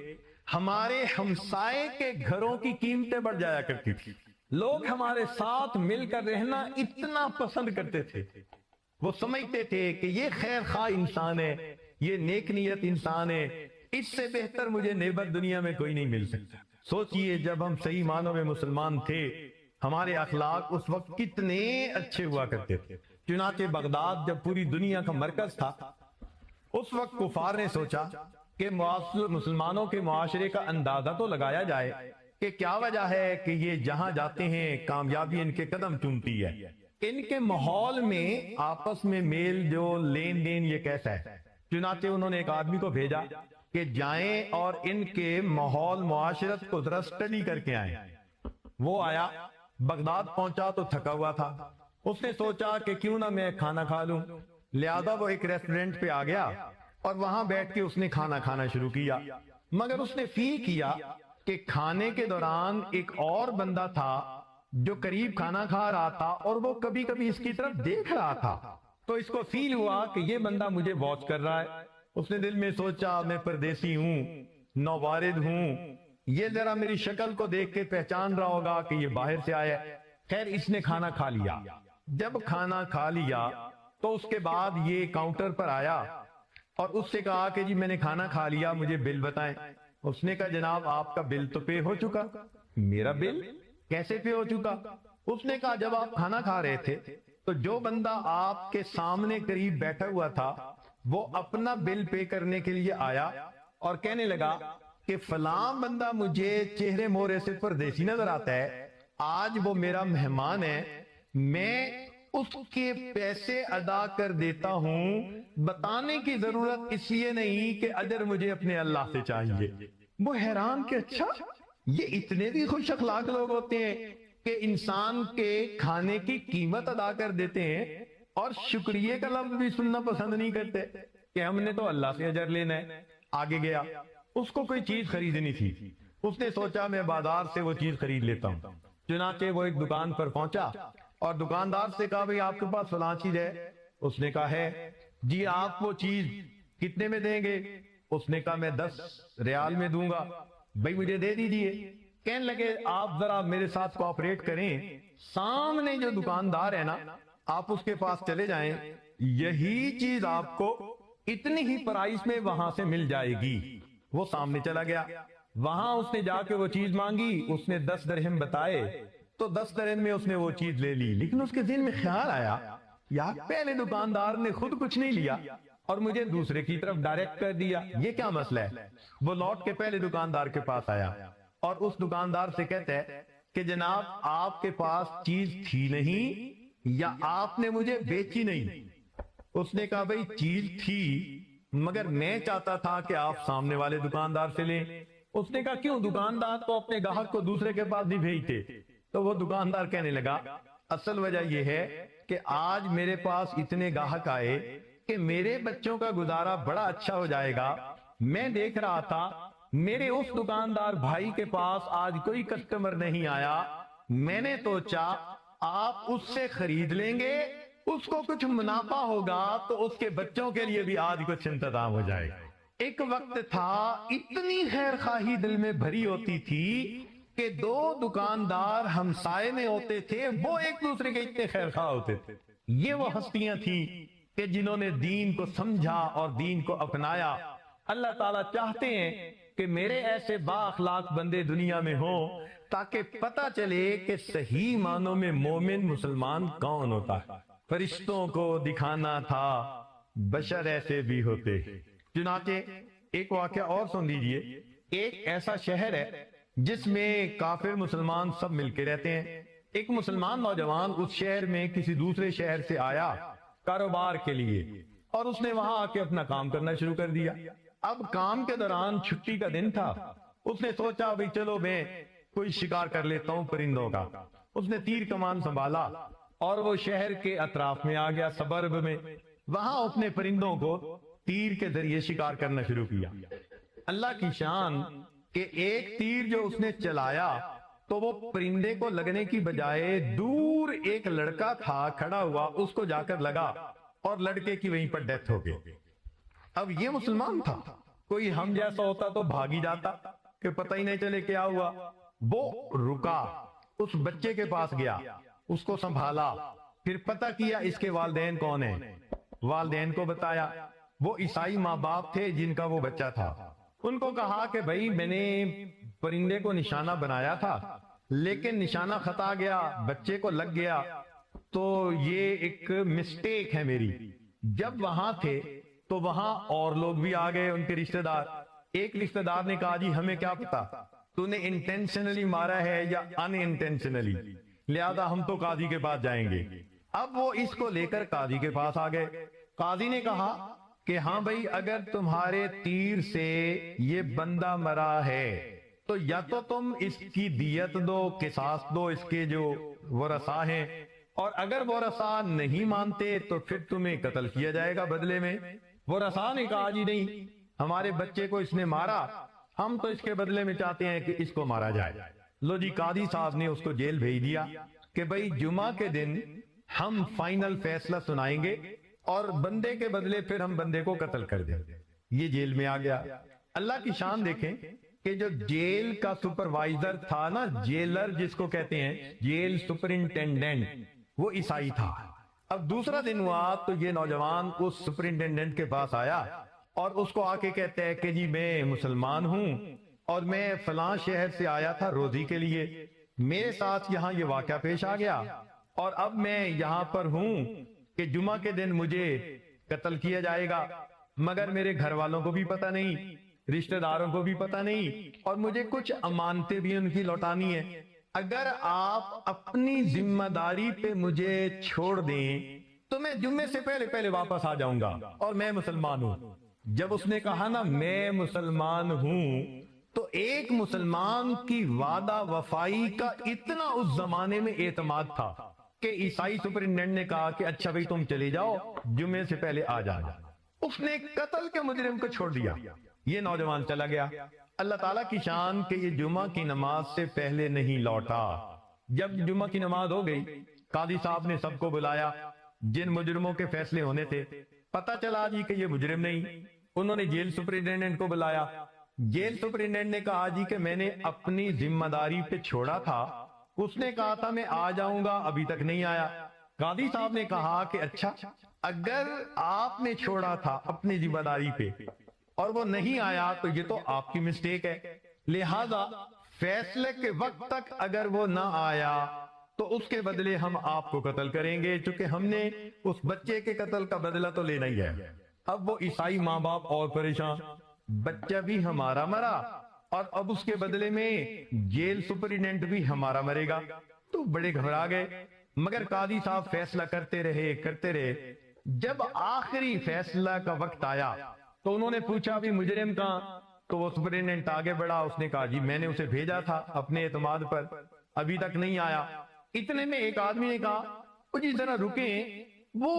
ہمارے ہمسائے کے گھروں کی قیمتیں بڑھ جایا کرتی تھی. لوگ ہمارے ساتھ مل کر رہنا اتنا پسند کرتے تھے. وہ سمجھتے تھے کہ یہ خیر خواہ انسان ہے، یہ نیک نیت انسان ہے، اس سے بہتر مجھے نیبر دنیا میں کوئی نہیں مل سکتا. سوچئے جب ہم صحیح معنوں میں مسلمان تھے ہمارے اخلاق اس وقت کتنے اچھے ہوا کرتے تھے. چنانچہ بغداد جب پوری دنیا کا مرکز تھا اس وقت کفار نے سوچا کہ مسلمانوں کے معاشرے کا اندازہ تو لگایا جائے کہ کیا وجہ ہے کہ یہ جہاں جاتے ہیں کامیابی ان کے قدم چومتی ہے. ان کے ماحول میں آپس میں میل جو لین دین یہ کیسا ہے. چنانچہ انہوں نے ایک آدمی کو بھیجا کہ جائیں اور ان کے ماحول معاشرت کو ذرا اسٹڈی کر کے آئیں. وہ آیا بغداد پہنچا تو تھکا ہوا تھا. اس نے سوچا کہ کیوں نہ میں کھانا کھا لوں. لہذا وہ ایک ریسٹورنٹ پہ آ گیا اور وہاں بیٹھ کے اس نے کھانا کھانا شروع کیا. مگر اس نے فیل کیا کہ کھانے کے دوران ایک اور بندہ تھا جو قریب کھانا کھا رہا تھا اور وہ کبھی کبھی اس کی طرف دیکھ رہا تھا. تو اس کو فیل ہوا کہ یہ بندہ مجھے واچ کر رہا ہے. اس نے دل میں سوچا میں پردیسی ہوں، نوبارد ہوں، یہ ذرا میری شکل کو دیکھ کے پہچان رہا ہوگا کہ یہ باہر سے آیا ہے. خیر اس نے کھانا کھا لیا. جب کھانا کھا لیا تو اس کے بعد یہ کاؤنٹر پر آیا اور اس سے کہا کہ جی میں نے کھانا کھا لیا مجھے بل بتائیں. اس نے کہا جناب آپ کا بل تو پے ہو چکا. میرا بل کیسے پے ہو چکا؟ اس نے کہا جب آپ کھانا کھا رہے تھے تو جو بندہ آپ کے سامنے قریب بیٹھا ہوا تھا وہ اپنا بل پے کرنے کے لیے آیا اور کہنے لگا کہ فلاں بندہ مجھے چہرے مورے سے پردیسی نظر آتا ہے، آج وہ میرا مہمان ہے، میں اس کے پیسے ادا کر دیتا ہوں. بتانے کی ضرورت اس لیے نہیں کہ اجر مجھے اپنے اللہ سے چاہیے. وہ حیران کہ اچھا یہ اتنے بھی خوش اخلاق لوگ ہوتے ہیں کہ انسان کے کھانے کی قیمت ادا کر دیتے ہیں اور شکریہ کا لفظ بھی سننا پسند نہیں کرتے کہ ہم نے تو اللہ سے اجر لینا ہے. آگے گیا اس کو کوئی چیز خریدنی تھی. اس نے سوچا میں بازار سے وہ چیز خرید لیتا ہوں. چنانچہ وہ ایک دکان پر پہنچا اور دکاندار سے کہا بھئی آپ کے پاس فلاں چیز ہے؟ اس نے کہا ہے. جی آپ وہ چیز کتنے میں دیں گے؟ اس نے کہا میں 10 ریال میں دوں گا. بھئی مجھے دے دیجئے. کہنے لگے آپ ذرا میرے ساتھ کوآپریٹ کریں، سامنے جو دکاندار ہے نا آپ اس کے پاس چلے جائیں، یہی چیز آپ کو اتنی ہی پرائس میں وہاں سے مل جائے گی. وہ سامنے چلا گیا، وہاں اس نے جا کے وہ چیز مانگی. اس نے 10 درہم بتائے تو 10 درہم میں اس نے وہ چیز لے لی. لیکن اس کے ذہن میں خیال آیا یار پہلے دکاندار نے خود کچھ نہیں لیا اور مجھے دوسرے کی طرف ڈائریکٹ کر دیا، یہ کیا مسئلہ ہے؟ وہ لوٹ کے پہلے دکاندار کے پاس آیا اور اس دکاندار سے کہتا ہے کہ جناب آپ کے پاس چیز تھی نہیں یا آپ نے مجھے بیچی نہیں؟ اس نے کہا بھئی چیز تھی مگر میں چاہتا تھا کہ آپ سامنے والے دکاندار سے لیں. اس نے کہا کیوں دکاندار تو اپنے گاہک کو دوسرے کے پاس نہیں بھیجتے؟ تو وہ دکاندار کہنے لگا اصل وجہ یہ ہے کہ آج میرے پاس اتنے گاہک آئے کہ میرے بچوں کا گزارا بڑا اچھا ہو جائے گا. میں دیکھ رہا تھا میرے اس دکاندار بھائی کے پاس آج کوئی کسٹمر نہیں آیا، میں نے سوچا آپ اس سے خرید لیں گے، اس کو کچھ منافع ہوگا تو اس کے بچوں کے لیے بھی آج کچھ انتظام ہو جائے گا. ایک وقت تھا اتنی خیر خواہی دل میں بھری ہوتی تھی کہ 2 دکاندار ہمسائے میں ہوتے تھے وہ ایک دوسرے کے اتنے خیر خواہ ہوتے تھے. یہ وہ ہستیاں تھیں کہ جنہوں نے دین کو سمجھا اور دین کو اپنایا. اللہ تعالیٰ چاہتے ہیں کہ میرے ایسے با اخلاق بندے دنیا میں ہوں تاکہ پتہ چلے کہ صحیح معنوں میں مومن مسلمان کون ہوتا ہے. فرشتوں کو دکھانا تھا بشر ایسے بھی ہوتے ہیں۔ چنانچہ ایک واقعہ اور سن لیجئے۔ ایک ایسا شہر ہے جس میں کافر مسلمان سب مل کے رہتے ہیں۔ ایک مسلمان نوجوان اس شہر میں کسی دوسرے شہر سے آیا کاروبار کے لیے، اور اس نے وہاں آ کے اپنا کام کرنا شروع کر دیا۔ اب کام کے دوران چھٹی کا دن تھا، اس نے سوچا بھئی چلو میں کوئی شکار کر لیتا ہوں پرندوں کا۔ اس نے تیر کمان سنبھالا اور وہ شہر کے اطراف میں آ گیا، سبرب میں، وہاں اپنے پرندوں کو تیر کے ذریعے شکار کرنا شروع کیا۔ اللہ کی شان کہ ایک تیر جو اس نے چلایا تو وہ پرندے کو لگنے کی بجائے دور ایک لڑکا تھا کھڑا ہوا، اس کو جا کر لگا اور لڑکے کی وہیں پر ڈیتھ ہو گئی۔ اب یہ مسلمان تھا، کوئی ہم جیسا ہوتا تو بھاگی جاتا کہ پتہ ہی نہیں چلے کیا ہوا۔ وہ رکا، اس بچے کے پاس گیا، اس کو سنبھالا، پھر پتہ کیا اس کے والدین کون ہیں، والدین کو بتایا۔ وہ عیسائی ماں باپ تھے جن کا وہ بچہ تھا۔ ان کو کہا کہ بھائی میں نے پرندے کو نشانہ بنایا تھا لیکن نشانہ خطا گیا، بچے کو لگ گیا، تو یہ ایک مسٹیک ہے میری۔ جب وہاں تھے تو وہاں اور لوگ بھی آ گئے، ان کے رشتہ دار۔ ایک رشتہ دار نے کہا جی ہمیں کیا پتا تو نے انٹینشنلی مارا ہے یا ان انٹینشنلی، لہذا ہم تو قاضی کے پاس جائیں گے۔ اب وہ اس کو لے کر قاضی کے پاس آ گئے۔ قاضی نے کہا کہ ہاں بھائی اگر تمہارے تیر سے یہ بندہ مرا ہے تو یا تو تم اس کی دیت دو، قصاص دو اس کے جو ورثاء ہیں، اور اگر ورثاء نہیں مانتے تو پھر تمہیں قتل کیا جائے گا بدلے میں۔ ورثاء نے کہا جی نہیں، ہمارے بچے کو اس نے مارا، ہم تو اس کے بدلے میں چاہتے ہیں کہ اس کو مارا جائے۔ لو جی، قاضی صاحب نے اس کو جیل بھیج دیا کہ بھائی جمعہ کے دن ہم فائنل فیصلہ سنائیں گے اور بندے کے بدلے پھر ہم بندے کو قتل کر دیں۔ یہ جیل میں آ گیا۔ اللہ کی شان دیکھیں کہ جو جیل کا سپروائزر تھا نا، جیلر جس کو کہتے ہیں، جیل سپرنٹینڈنٹ، وہ عیسائی تھا۔ اب دوسرا دن ہوا تو یہ نوجوان اس سپرنٹینڈنٹ کے پاس آیا اور اس کو آ کے کہتا ہے کہ جی میں مسلمان ہوں اور میں فلاں شہر سے آیا تھا روزی کے لیے، میرے ساتھ یہاں یہ واقعہ پیش آ گیا اور اب میں یہاں پر ہوں کہ جمعہ کے دن مجھے قتل کیا جائے گا، مگر میرے گھر والوں کو بھی پتہ نہیں، رشتہ داروں کو بھی پتہ نہیں، اور مجھے کچھ امانتیں بھی ان کی لوٹانی ہے۔ اگر آپ اپنی ذمہ داری پہ مجھے چھوڑ دیں تو میں جمعے سے پہلے واپس آ جاؤں گا اور میں مسلمان ہوں۔ جب اس نے کہا نا میں مسلمان ہوں تو ایک مسلمان کی وعدہ وفائی کا اتنا اس زمانے میں اعتماد تھا کہ عیسائی سپرنٹینڈنٹ نے کہا کہ اچھا بھائی تم چلے جاؤ، جمعے سے پہلے آ جانا۔ اس نے قتل کے مجرم کو چھوڑ دیا، یہ نوجوان چلا گیا۔ اللہ تعالیٰ کی شان کہ یہ جمعہ کی نماز سے پہلے نہیں لوٹا۔ جب جمعہ کی نماز ہو گئی، قاضی صاحب نے سب کو بلایا جن مجرموں کے فیصلے ہونے تھے۔ پتہ چلا جی کہ یہ مجرم نہیں۔ انہوں نے جیل سپرنٹینڈنٹ کو بلایا۔ جیل سپرنٹینڈنٹ نے کہا جی کہ میں نے اپنی ذمہ داری پہ چھوڑا تھا، اس نے کہا تھا میں آ جاؤں گا، ابھی تک نہیں آیا۔ قاضی صاحب نے کہا کہ اچھا اگر آپ نے چھوڑا تھا اپنی ذمہ داری پہ اور وہ نہیں آیا تو یہ تو آپ کی مسٹیک ہے، لہذا فیصلے کے وقت تک اگر وہ نہ آیا تو اس کے بدلے ہم آپ کو قتل کریں گے، چونکہ ہم نے اس بچے کے قتل کا بدلہ تو لینا ہی ہے۔ اب وہ عیسائی ماں باپ اور پریشان، بچہ بھی ہمارا مرا اور اب اس کے بدلے میں جیل سپرنٹینڈنٹ بھی ہمارا مرے گا، تو بڑے گھبرا گئے۔ مگر قاضی صاحب فیصلہ کرتے رہے۔ جب آخری فیصلہ کا وقت آیا تو انہوں نے پوچھا بھی مجرم کہاں، تو وہ سپرنٹینڈنٹ آگے بڑھا، اس نے کہا جی میں نے اسے بھیجا تھا اپنے اعتماد پر، ابھی تک نہیں آیا۔ اتنے میں ایک آدمی نے کہا وہ جی ذرا رکیں، وہ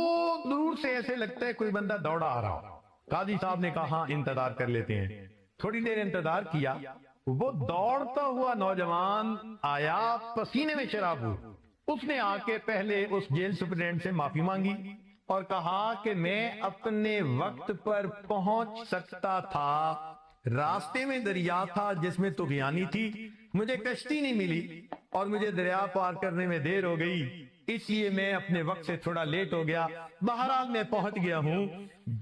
دور سے ایسے لگتا ہے کوئی بندہ دوڑا آ رہا ہو۔ قاضی صاحب نے کہا ہاں انتظار کر لیتے ہیں۔ تھوڑی دیر انتظار کیا، وہ دوڑتا ہوا نوجوان آیا، پسینے میں شراب ہو۔ اس نے آ کے پہلے اس جیل سپرنٹینڈنٹ سے معافی مانگی اور کہا کہ میں اپنے وقت پر پہنچ سکتا تھا، راستے میں دریا تھا جس میں طغیانی تھی، مجھے کشتی نہیں ملی اور مجھے دریا پار کرنے میں دیر ہو گئی، اس لیے میں اپنے وقت سے تھوڑا لیٹ ہو گیا، بہرحال میں پہنچ گیا ہوں۔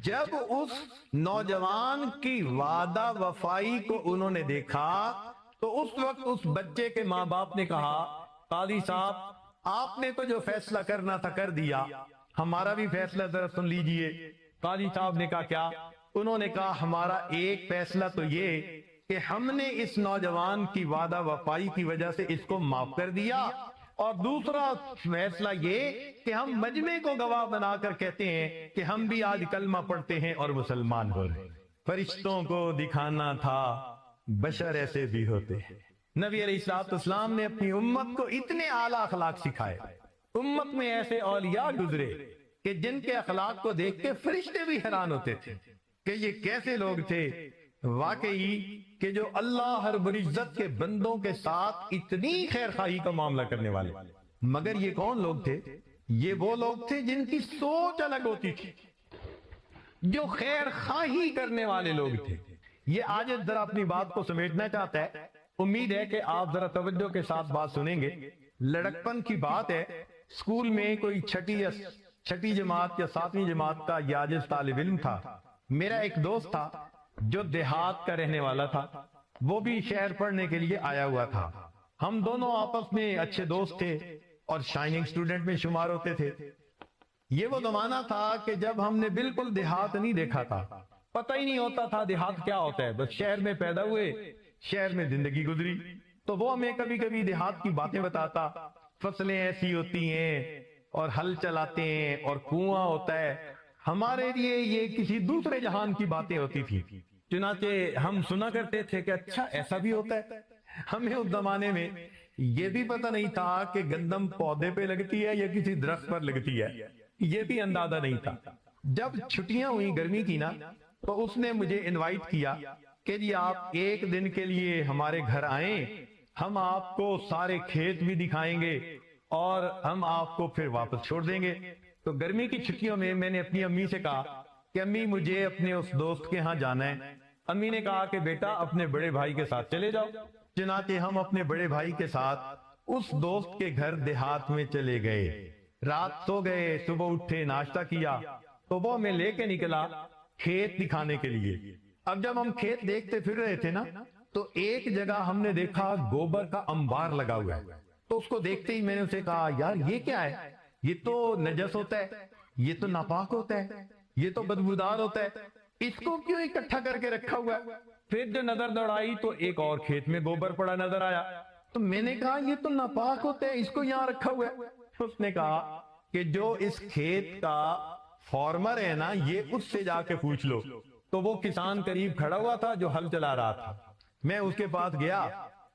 جب اس نوجوان کی وعدہ وفائی کو انہوں نے دیکھا تو اس وقت اس بچے کے ماں باپ نے کہا قاضی صاحب آپ نے تو جو فیصلہ کرنا تھا کر دیا، ہمارا بھی فیصلہ ذرا سن لیجئے۔ قاضی صاحب نے کہا کیا؟ انہوں نے کہا ہمارا ایک فیصلہ تو یہ کہ ہم نے اس نوجوان کی وعدہ وفائی کی وجہ سے اس کو معاف کر دیا، اور دوسرا فیصلہ یہ کہ ہم مجمع کو گواہ بنا کر کہتے ہیں کہ ہم بھی آج کلمہ پڑھتے ہیں اور مسلمان ہو رہے ہیں۔ فرشتوں کو دکھانا تھا بشر ایسے بھی ہوتے ہیں۔ نبی علیہ السلام نے اپنی امت کو اتنے اعلیٰ اخلاق سکھائے، امت میں ایسے اولیاء گزرے کہ جن کے اخلاق کو دیکھ کے فرشتے بھی حیران ہوتے تھے کہ یہ کیسے لوگ تھے واقعی کہ جو اللہ رب العزت کے بندوں کے ساتھ اتنی خیر خواہی کا معاملہ کرنے والے۔ مگر یہ کون لوگ تھے؟ یہ وہ لوگ تھے جن کی سوچ الگ ہوتی تھی، جو خیر خواہی کرنے والے لوگ تھے۔ یہ آج ذرا اپنی بات کو سمیٹنا چاہتا ہے، امید ہے کہ آپ ذرا توجہ کے ساتھ بات سنیں گے۔ لڑکپن کی بات ہے، اسکول میں کوئی چھٹی جماعت یا 7ویں جماعت کا یاجز طالب علم تھا۔ میرا ایک دوست تھا جو دیہات کا رہنے والا تھا، وہ بھی شہر پڑھنے کے لیے آیا ہوا تھا۔ ہم دونوں آپس میں اچھے دوست تھے اور شائننگ اسٹوڈنٹ میں شمار ہوتے تھے۔ یہ وہ زمانہ تھا کہ جب ہم نے بالکل دیہات نہیں دیکھا تھا، پتہ ہی نہیں ہوتا تھا دیہات کیا ہوتا ہے، بس شہر میں پیدا ہوئے، شہر میں زندگی گزری۔ تو وہ ہمیں کبھی کبھی دیہات کی باتیں بتاتا، فصلیں ایسی ہوتی ہیں اور ہل چلاتے ہیں اور کنواں ہوتا ہے۔ ہمارے لیے یہ کسی دوسرے جہان کی باتیں ہوتی تھی، چنانچہ ہم سنا کرتے تھے کہ اچھا ایسا بھی ہوتا ہے۔ ہمیں اس زمانے میں یہ بھی پتہ نہیں تھا کہ گندم پودے پہ لگتی ہے یا کسی درخت پر لگتی ہے، یہ بھی اندازہ نہیں تھا۔ جب چھٹیاں ہوئی گرمی کی نا، تو اس نے مجھے انوائٹ کیا کہ جی آپ ایک دن کے لیے ہمارے گھر آئیں، ہم آپ کو سارے کھیت بھی دکھائیں گے اور ہم آپ کو پھر واپس چھوڑ دیں گے۔ تو گرمی کی چھٹیوں میں نے اپنی امی سے کہا کہ امی مجھے اپنے اس دوست کے ہاں جانا ہے۔ امی نے کہا کہ بیٹا اپنے بڑے بھائی کے ساتھ چلے جاؤ۔ چنانچہ ہم اپنے بڑے بھائی کے ساتھ اس دوست کے گھر دیہات میں چلے گئے، رات سو گئے، صبح اٹھے، ناشتہ کیا، تو وہ ہمیں لے کے نکلا کھیت دکھانے کے لیے۔ اب جب ہم کھیت دیکھتے پھر رہے تھے نا، تو ایک جگہ ہم نے دیکھا گوبر کا انبار لگا ہوا ہے۔ تو اس کو دیکھتے ہی میں نے اسے کہا یار یہ کیا ہے؟ یہ تو نجس ہوتا ہے، یہ تو ناپاک ہوتا ہے، یہ تو بدبودار ہوتا ہے، اس کو کیوں اکٹھا کر کے رکھا ہوا ہے؟ پھر جو نظر دوڑائی تو ایک اور کھیت میں گوبر پڑا نظر آیا، تو میں نے کہا یہ تو ناپاک ہوتا ہے، اس کو یہاں رکھا ہوا ہے۔ اس نے کہا کہ جو اس کھیت کا فارمر ہے نا، یہ اس سے جا کے پوچھ لو۔ تو وہ کسان قریب کھڑا ہوا تھا جو ہل چلا رہا تھا۔ میں اس کے پاس گیا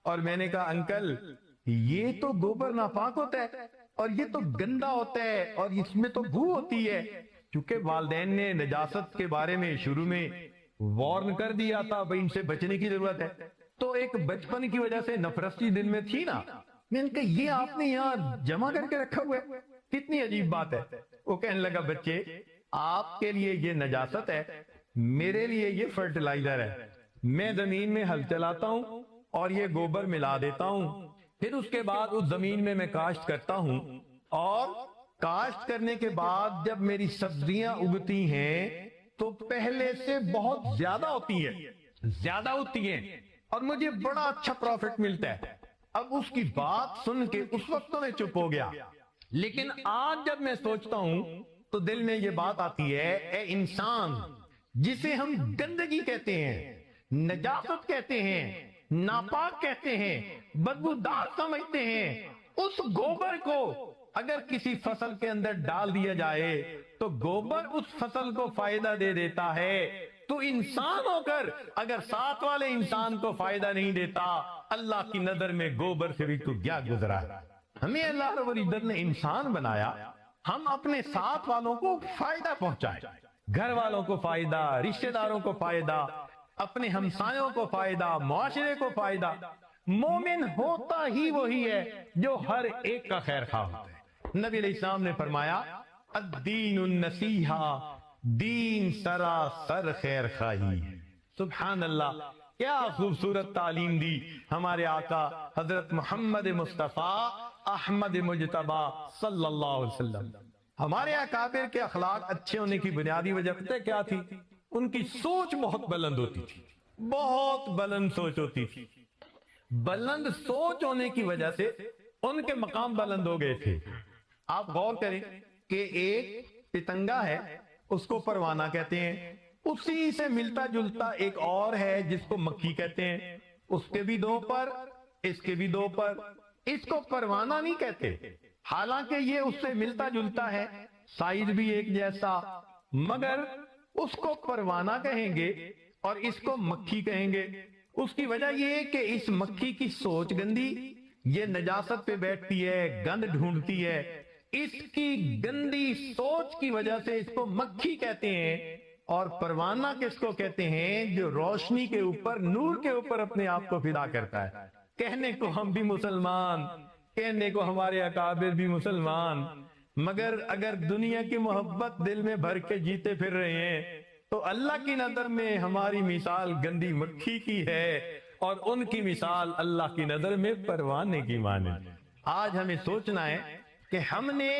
اور میں نے کہا انکل یہ تو گوبر ناپاک ہوتا ہے اور یہ تو گندا ہوتا ہے اور اس میں تو بو ہوتی ہے۔ چونکہ والدین نے نجاست کے بارے میں شروع میں وارن کر دیا تھا، بھئی ان سے بچنے کی ضرورت ہے، تو ایک بچپن کی وجہ سے نفرت دل میں تھی نا۔ میں نے کہا یہ آپ نے یہاں جمع کر کے رکھا ہوا ہے، کتنی عجیب بات ہے۔ وہ کہنے لگا بچے آپ کے لیے یہ نجاست ہے، میرے لیے یہ فرٹیلائزر ہے۔ میں زمین میں ہل چلاتا ہوں اور یہ گوبر ملا دیتا ہوں، پھر اس کے بعد اس زمین میں کاشت کرتا ہوں، اور کاشت کرنے کے بعد جب میری سبزیاں اگتی ہیں تو پہلے سے بہت زیادہ ہوتی ہیں اور مجھے بڑا اچھا پروفٹ ملتا ہے۔ اب اس کی بات سن کے اس وقت تو میں چپ ہو گیا، لیکن آج جب میں سوچتا ہوں تو دل میں یہ بات آتی ہے، اے انسان جسے ہم گندگی کہتے ہیں، نجاست کہتے ہیں، ناپاک کہتے ہیں، بدبودار سمجھتے ہیں، اس گوبر کو اگر کسی فصل کے اندر ڈال دیا جائے تو گوبر اس فصل کو فائدہ دے دیتا ہے، تو انسان ہو کر اگر ساتھ والے انسان کو فائدہ نہیں دیتا، اللہ کی نظر میں گوبر سے بھی تو کیا گزرا ہے۔ ہمیں اللہ رب العزت نے انسان بنایا، ہم اپنے ساتھ والوں کو فائدہ پہنچائیں، گھر والوں کو فائدہ، رشتہ داروں کو فائدہ، اپنے ہمسایوں کو فائدہ، معاشرے کو فائدہ۔ مومن ہوتا ہی وہی ہے جو ہر ایک کا خیر خواہ ہوتا ہے۔ نبی علیہ السلام نے فرمایا الدین النصیحہ، دین سراسر خیر خواہی ہے۔ سبحان اللہ، کیا خوبصورت تعلیم دی ہمارے آقا حضرت محمد مصطفیٰ احمد مجتبیٰ صلی اللہ علیہ وسلم۔ ہمارے اکابر کے اخلاق اچھے ہونے کی بنیادی وجہ پتہ کیا تھی؟ ان کی سوچ بہت بلند ہوتی تھی، بہت بلند سوچ ہوتی تھی۔ بلند سوچ ہونے کی وجہ سے ان کے مقام بلند ہو گئے تھے۔ آپ غور کریں کہ ایک پتنگا ہے، اس کو پروانہ کہتے ہیں. اسی سے ملتا جلتا ایک اور ہے جس کو مکھی کہتے ہیں. اس کے بھی دو پر، اس کے بھی دو پر. اس کو پروانہ نہیں کہتے، حالانکہ یہ اس سے ملتا جلتا ہے، سائز بھی ایک جیسا، مگر اس کو پروانہ کہیں گے اور اس کو مکھی کہیں گے. اس کی وجہ یہ کہ اس مکھی کی سوچ گندی، یہ نجاست پہ بیٹھتی ہے، گند ڈھونڈتی ہے. اس کی گندی سوچ کی وجہ سے اس کو مکھی کہتے ہیں. اور پروانہ کس کو کہتے ہیں؟ جو روشنی کے اوپر، نور کے اوپر اپنے آپ کو فدا کرتا ہے. کہنے کو ہم بھی مسلمان، کہنے کو ہمارے اکابر بھی مسلمان، مگر اگر دنیا کی محبت دل میں بھر کے جیتے پھر رہے ہیں تو اللہ کی نظر میں ہماری مثال گندی مکھی کی ہے اور ان کی مثال اللہ کی نظر میں پروانے کی مانند. آج ہمیں سوچنا ہے کہ ہم نے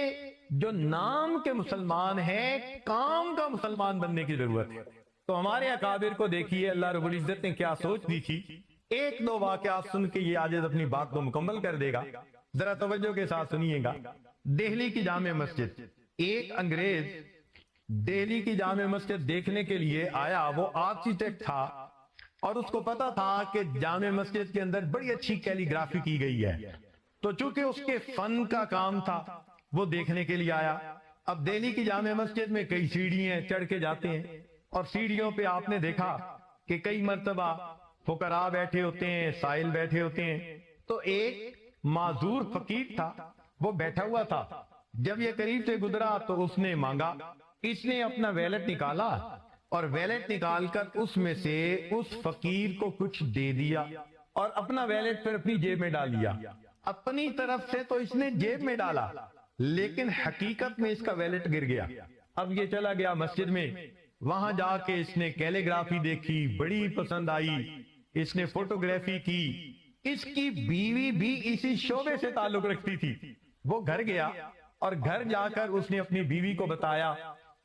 جو نام کے مسلمان ہیں، کام کا مسلمان بننے کی ضرورت ہے. تو ہمارے اکابر کو دیکھیے اللہ رب العزت نے کیا سوچ دی تھی. ایک دو واقعات سن کے یہ عاجز اپنی بات کو مکمل کر دے گا، ذرا توجہ کے ساتھ سنیے گا. دہلی کی جامع مسجد، ایک انگریز دہلی کی جامع مسجد دیکھنے کے لیے آیا. وہ آرکیٹیکٹ تھا اور اس کو پتا تھا کہ جامع مسجد کے اندر بڑی اچھی کیلی گرافی کی گئی ہے. تو چونکہ اس کے فن کا کام تھا وہ دیکھنے کے لیے آیا. اب دہلی کی جامع مسجد میں کئی سیڑھیاں چڑھ کے جاتے ہیں اور سیڑھیوں پہ آپ نے دیکھا کہ کئی مرتبہ فقراء بیٹھے ہوتے ہیں، سائل بیٹھے ہوتے ہیں. تو ایک معذور فقیر تھا، وہ بیٹھا ہوا تھا. جب یہ قریب سے گزرا تو اس نے مانگا. اس نے اپنا ویلٹ نکالا اور ویلٹ نکال کر اس میں سے اس فقیر کو کچھ دے دیا اور اپنا ویلٹ پھر اپنی جیب میں ڈال لیا. اپنی طرف سے تو اس نے جیب میں ڈالا، لیکن حقیقت میں اس کا ویلٹ گر گیا. اب یہ چلا گیا مسجد میں، وہاں جا کے اس نے کیلیگرافی دیکھی، بڑی پسند آئی. اس نے فوٹوگرافی کی. اس کی بیوی بھی اسی شعبے سے تعلق رکھتی تھی. وہ گھر گیا اور گھر جا کر اس نے اپنی بیوی کو بتایا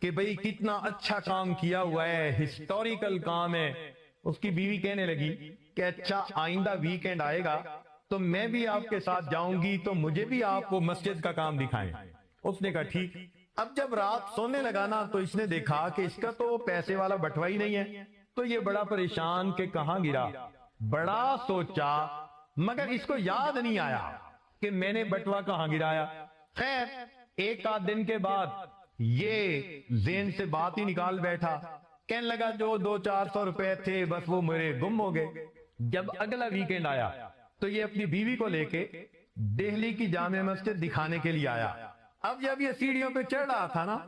کہ بھئی کتنا اچھا کام کیا ہوا ہے، ہسٹوریکل کام ہے. اس کی بیوی کہنے لگی کہ اچھا آئندہ ویکینڈ آئے گا تو میں بھی آپ کے ساتھ جاؤں گی، تو مجھے بھی آپ وہ مسجد کا کام دکھائیں. اس نے کہا ٹھیک. اب جب رات سونے لگا نا تو اس نے دیکھا کہ اس کا تو پیسے والا بٹوا ہی نہیں ہے. تو یہ بڑا پریشان کہ کہاں گرا. بڑا سوچا مگر اس کو یاد نہیں آیا کہ میں نے بٹوا کہاں گرایا. خیر ایک آدھ دن کے بعد یہ ذہن سے بات ہی نکال بیٹھا. کہنے لگا جو 200-400 روپے تھے بس وہ میرے گم ہو گئے. جب اگلا ویکینڈ آیا تو یہ اپنی بیوی کو لے کے دہلی کی جامع مسجد دکھانے کے لیے آیا. اب جب یہ سیڑھیوں پہ چڑھ رہا تھا نا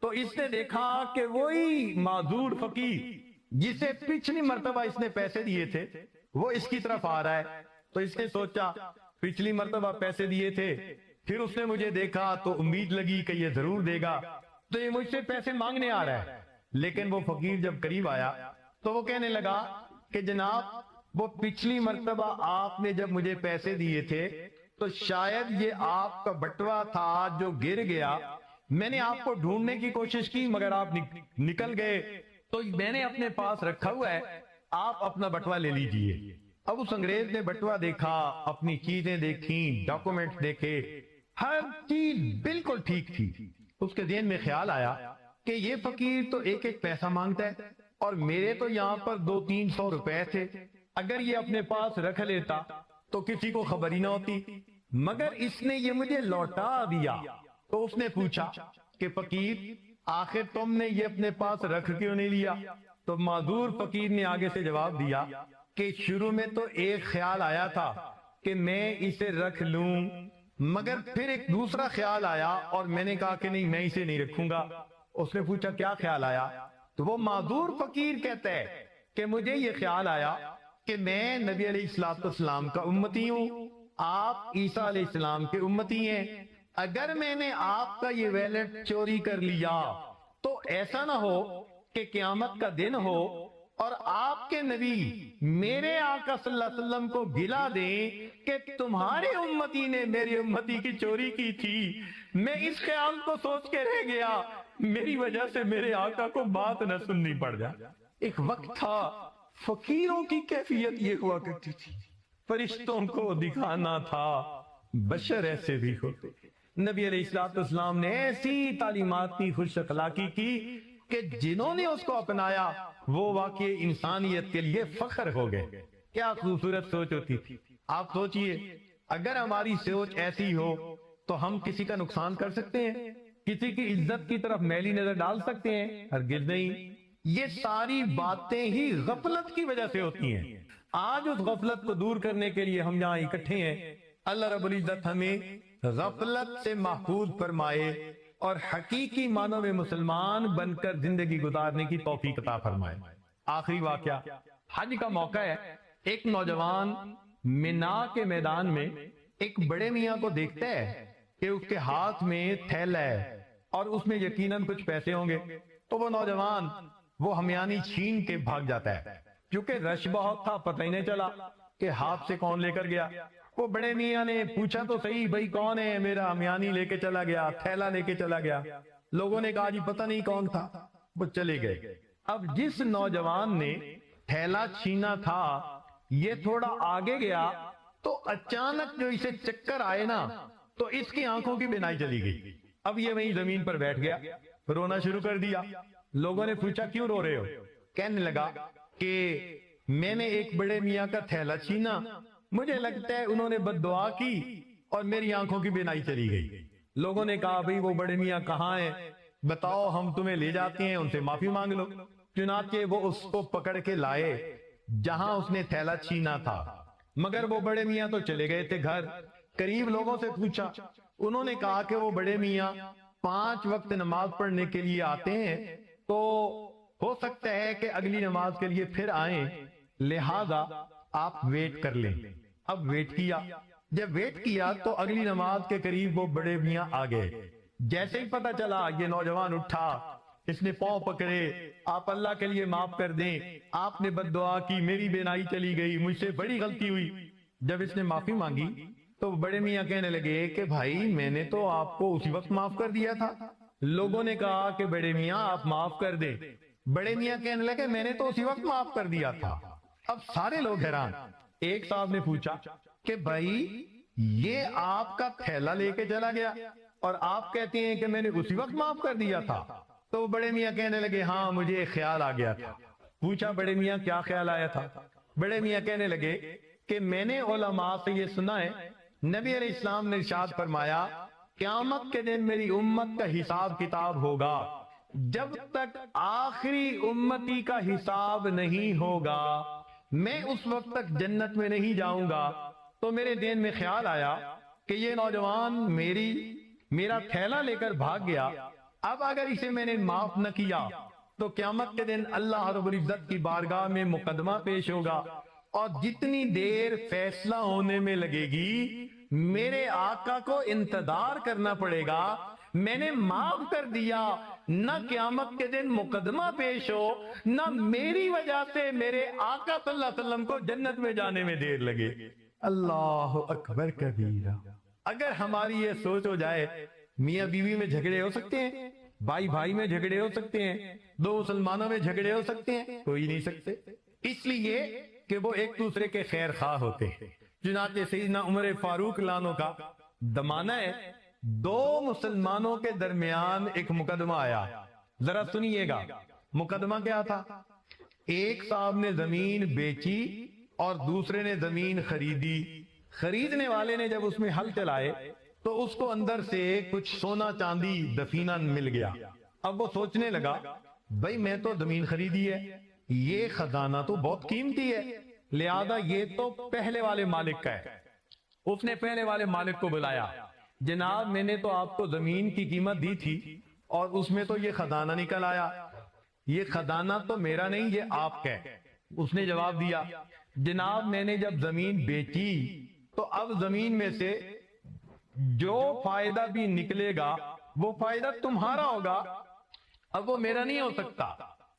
تو اس نے دیکھا کہ وہی معذور فقیر جسے پچھلی مرتبہ اس نے پیسے دیے تھے وہ اس کی طرف آ رہا ہے. تو اس نے سوچا پچھلی مرتبہ پیسے دیے تھے، پھر اس نے مجھے دیکھا تو امید لگی کہ یہ ضرور دے گا، تو یہ مجھ سے پیسے مانگنے آ رہا ہے. لیکن وہ فقیر جب قریب آیا تو وہ کہنے لگا کہ جناب وہ پچھلی مرتبہ آپ نے جب مجھے پیسے دیے تھے تو شاید یہ آپ کا بٹوا تھا جو گر گیا. میں نے آپ کو ڈھونڈنے کی کوشش کی مگر آپ نکل گئے، تو میں نے اپنے پاس رکھا ہوا ہے، آپ اپنا بٹوا لے لیجئے. اب اس انگریز نے بٹوا دیکھا، اپنی چیزیں دیکھیں، ڈاکومنٹ دیکھے، ہر چیز بالکل ٹھیک تھی. اس کے ذہن میں خیال آیا کہ یہ فقیر تو ایک ایک پیسہ مانگتا ہے اور میرے تو یہاں پر 200-300 روپے تھے. اگر یہ اپنے پاس رکھ لیتا تو کسی کو خبر ہی نہ ہوتی، مگر اس نے یہ مجھے لوٹا دیا. تو اس نے پوچھا کہ فقیر آخر تم نے یہ اپنے پاس رکھ کیوں نہیں لیا؟ تو معذور فقیر نے آگے سے جواب دیا کہ شروع میں تو ایک خیال آیا تھا کہ میں اسے رکھ لوں، مگر پھر ایک دوسرا خیال آیا اور میں نے کہا کہ نہیں میں اسے نہیں رکھوں گا. اس نے پوچھا کیا خیال آیا؟ تو وہ معذور فقیر کہتا ہے کہ مجھے یہ خیال آیا کہ میں نبی علیہ السلام کا امتی ہوں، آپ عیسیٰ علیہ السلام کے امتی ہیں. اگر میں نے آپ کا یہ ویلٹ چوری کر لیا تو ایسا نہ ہو کہ قیامت کا دن ہو اور آپ کے نبی میرے آقا صلی اللہ علیہ وسلم کو گلا دیں کہ تمہارے امتی نے میری امتی کی چوری کی تھی. میں اس خیال کو سوچ کے رہ گیا، میری وجہ سے میرے آقا کو بات نہ سننی پڑ جائے. ایک وقت تھا فقیروں کی کیفیت یہ ہوا کرتی تھی، فرشتوں کو دکھانا تھا بشر ایسے بھی ہوتے. نبی علیہ السلام نے ایسی تعلیمات کی خوش اخلاقی کی کہ جنہوں نے اس کو اپنایا وہ واقعی انسانیت کے لیے فخر ہو گئے۔ کیا خوبصورت سوچ ہوتی تھی۔ آپ سوچئے اگر ہماری سوچ ایسی ہو تو ہم کسی کا نقصان کر سکتے ہیں؟ کسی کی عزت کی طرف میلی نظر ڈال سکتے ہیں؟ ہرگز نہیں۔ یہ ساری باتیں ہی غفلت کی وجہ سے ہوتی ہیں۔ آج اس غفلت کو دور کرنے کے لیے ہم یہاں اکٹھے ہیں۔ اللہ رب العزت ہمیں غفلت سے محفوظ فرمائے اور حقیقی معنوں میں مسلمان بن کر زندگی گزارنے کی توفیق عطا فرمائے۔ آخری واقعہ، حج کا موقع ہے۔ ایک نوجوان منا کے میدان میں ایک بڑے میاں کو دیکھتا ہے کہ اس کے ہاتھ میں تھیلا ہے اور اس میں یقیناً کچھ پیسے ہوں گے۔ تو وہ نوجوان وہ ہمیانی چھین کے بھاگ جاتا ہے۔ کیونکہ رش بہت تھا، پتہ ہی نہیں چلا کہ ہاتھ سے کون لے کر گیا۔ وہ بڑے میاں نے پوچھا تو صحیح، بھائی کون ہے؟ میرا ہمیانی لے کے چلا گیا، تھیلا لے کے چلا گیا۔ لوگوں نے کہا جی پتہ نہیں کون تھا، وہ چلے گئے۔ اب جس نوجوان نے تھیلا چھینا تھا یہ تھوڑا آگے گیا تو اچانک جو اسے چکر آئے نا تو اس کی آنکھوں کی بینائی چلی گئی۔ اب یہ وہیں زمین پر بیٹھ گیا، رونا شروع کر دیا۔ لوگوں نے پوچھا کیوں رو رہے ہو؟ کہنے لگا کہ میں نے ایک بڑے میاں کا تھیلا چھینا، مجھے لگتا ہے انہوں نے بد دعا کی اور میری آنکھوں کی بینائی چلی گئی۔ لوگوں نے کہا بھئی وہ بڑے میاں کہاں ہیں؟ بتاؤ، ہم تمہیں لے جاتے ہیں، ان سے معافی مانگ لو۔ چنانچہ وہ اس کو پکڑ کے لائے جہاں اس نے تھیلا چھینا تھا، مگر وہ بڑے میاں تو چلے گئے تھے گھر۔ قریب لوگوں سے پوچھا، انہوں نے کہا کہ وہ بڑے میاں 5 وقت نماز پڑھنے کے لیے آتے ہیں، تو ہو سکتا ہے کہ اگلی نماز کے لیے پھر آئیں، لہذا آپ ویٹ کر لیں۔ اب ویٹ کیا، جب ویٹ کیا تو اگلی نماز کے قریب وہ بڑے میاں آ گئے۔ جیسے ہی پتہ چلا یہ نوجوان اٹھا، اس نے پاؤں پکڑے، آپ اللہ کے لیے معاف کر دیں، آپ نے بد دعا کی، میری بینائی چلی گئی، مجھ سے بڑی غلطی ہوئی۔ جب اس نے معافی مانگی تو بڑے میاں کہنے لگے کہ بھائی میں نے تو آپ کو اسی وقت معاف کر دیا تھا۔ لوگوں نے کہا کہ بڑے میاں آپ معاف کر دیں۔ بڑے میاں کہنے لگے میں نے تو اسی وقت معاف کر دیا تھا۔ اب سارے لوگ حیران۔ ایک صاحب نے پوچھا کہ بھائی یہ آپ کا تھیلا لے کے چلا گیا اور آپ کہتے ہیں کہ میں نے اسی وقت معاف کر دیا تھا؟ تو بڑے میاں کہنے لگے ہاں مجھے ایک خیال آ گیا تھا۔ پوچھا بڑے میاں کیا خیال آیا تھا؟ بڑے میاں کہنے لگے کہ میں نے علماء سے یہ سنا ہے، نبی علیہ السلام نے ارشاد فرمایا قیامت کے دن میری امت کا حساب کتاب ہوگا، جب تک آخری امتی کا حساب نہیں ہوگا میں اس وقت تک جنت میں نہیں جاؤں گا۔ تو میرے دین میں خیال آیا کہ یہ نوجوان میرا تھیلا لے کر بھاگ گیا، اب اگر اسے میں نے معاف نہ کیا تو قیامت کے دن اللہ رب العزت کی بارگاہ میں مقدمہ پیش ہوگا، اور جتنی دیر فیصلہ ہونے میں لگے گی میرے آقا کو انتظار کرنا پڑے گا۔ میں نے معاف کر دیا، نہ قیامت کے دن مقدمہ پیش ہو، نہ میری وجہ سے میرے آقا صلی اللہ علیہ وسلم کو جنت میں جانے میں دیر لگے۔ اللہ اکبر کبیرہ۔ اگر ہماری یہ سوچ ہو جائے، میاں بیوی میں جھگڑے ہو سکتے ہیں، بھائی بھائی میں جھگڑے ہو سکتے ہیں، دو مسلمانوں میں جھگڑے ہو سکتے ہیں، کوئی نہیں سکتے، اس لیے کہ وہ ایک دوسرے کے خیر خواہ ہوتے ہیں۔ چنانچہ سیدنا عمر فاروق لانو کا زمانہ ہے، 2 مسلمانوں کے درمیان ایک مقدمہ آیا۔ ذرا سنیے گا مقدمہ کیا تھا۔ ایک صاحب نے زمین بیچی اور دوسرے نے زمین خریدی۔ خریدنے والے نے جب اس میں ہل چلائے تو اس کو اندر سے کچھ سونا چاندی دفینہ مل گیا۔ اب وہ سوچنے لگا بھئی میں تو زمین خریدی ہے، یہ خزانہ تو بہت قیمتی ہے، لہذا یہ تو پہلے والے مالک کا ہے۔ اس نے پہلے والے مالک کو بلایا، جناب میں نے تو آپ کو زمین کی قیمت دی تھی اور اس میں تو یہ خزانہ نکل آیا، یہ خزانہ تو میرا نہیں یہ آپ کا ہے۔ اس نے جواب دیا جناب میں نے جب زمین بیچی تو اب زمین میں سے جو فائدہ بھی نکلے گا وہ فائدہ تمہارا ہوگا، اب وہ میرا نہیں ہو سکتا۔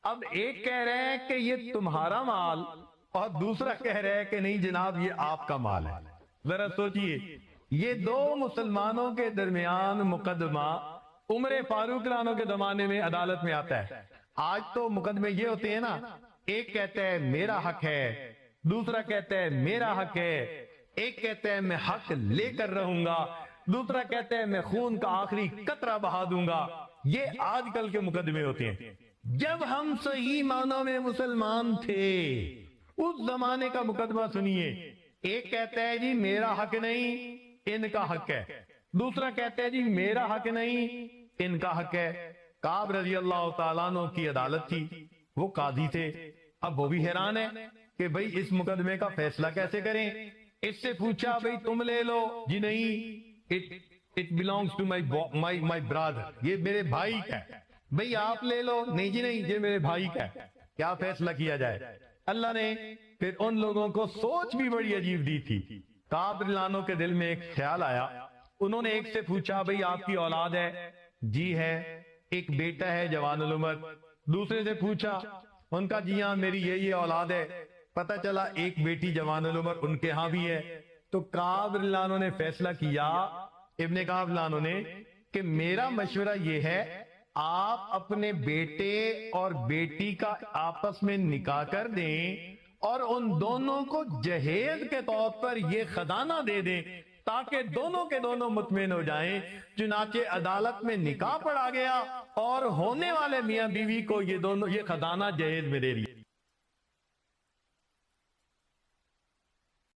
اب ایک کہہ رہے ہیں کہ یہ تمہارا مال اور دوسرا کہہ رہے ہیں کہ نہیں جناب یہ آپ کا مال ہے۔ ذرا سوچئے، یہ 2 مسلمانوں کے درمیان مقدمہ عمر فاروق رانو کے زمانے میں عدالت میں آتا ہے۔ آج تو مقدمے یہ ہوتے ہیں نا، ایک کہتا ہے میرا حق ہے، دوسرا کہتا ہے میرا حق ہے، ایک کہتا ہے میں حق لے کر رہوں گا، دوسرا کہتا ہے میں خون کا آخری قطرہ بہا دوں گا۔ یہ آج کل کے مقدمے ہوتے ہیں۔ جب ہم صحیح معنوں میں مسلمان تھے، اس زمانے کا مقدمہ سنیے. ایک کہتا ہے جی میرا حق نہیں، ان کا حق ہے. دوسرا کہتا ہے جی میرا حق نہیں، ان کا حق ہے. کعب رضی اللہ تعالیٰ عنہ کی عدالت تھی، وہ قاضی تھے. اب وہ بھی حیران ہے کہ بھئی اس مقدمے کا فیصلہ کیسے کریں. اس سے پوچھا بھئی تم لے لو. جی نہیں، it belongs to my brother، یہ میرے بھائی کا ہے. بھئی آپ لے لو. نہیں جی نہیں، یہ میرے بھائی کا ہے. کیا فیصلہ کیا جائے؟ اللہ نے پھر ان لوگوں کو سوچ بھی بڑی عجیب دی تھی. کعب رضی اللہ عنہ کے دل میں ایک خیال آیا. انہوں نے ایک سے پوچھا بھئی آپ کی اولاد ہے؟ جی ہے. ایک بیٹا ہے جوان العمر. دوسرے سے پوچھا، ان کا جی ہاں میری یہ اولاد ہے. پتہ چلا ایک بیٹی جوان العمر ان کے ہاں بھی ہے. تو کعب رضی اللہ عنہ نے فیصلہ کیا، ابن کعب رضی اللہ عنہ نے، کہ میرا مشورہ یہ ہے آپ اپنے بیٹے اور بیٹی کا آپس میں نکاح کر دیں اور ان دونوں کو جہیز کے طور پر یہ خزانہ دے دیں تاکہ دونوں کے دونوں مطمئن ہو جائیں. چنانچہ عدالت میں نکاح پڑا گیا اور ہونے والے میاں بیوی کو یہ خزانہ جہیز میں دے دیا.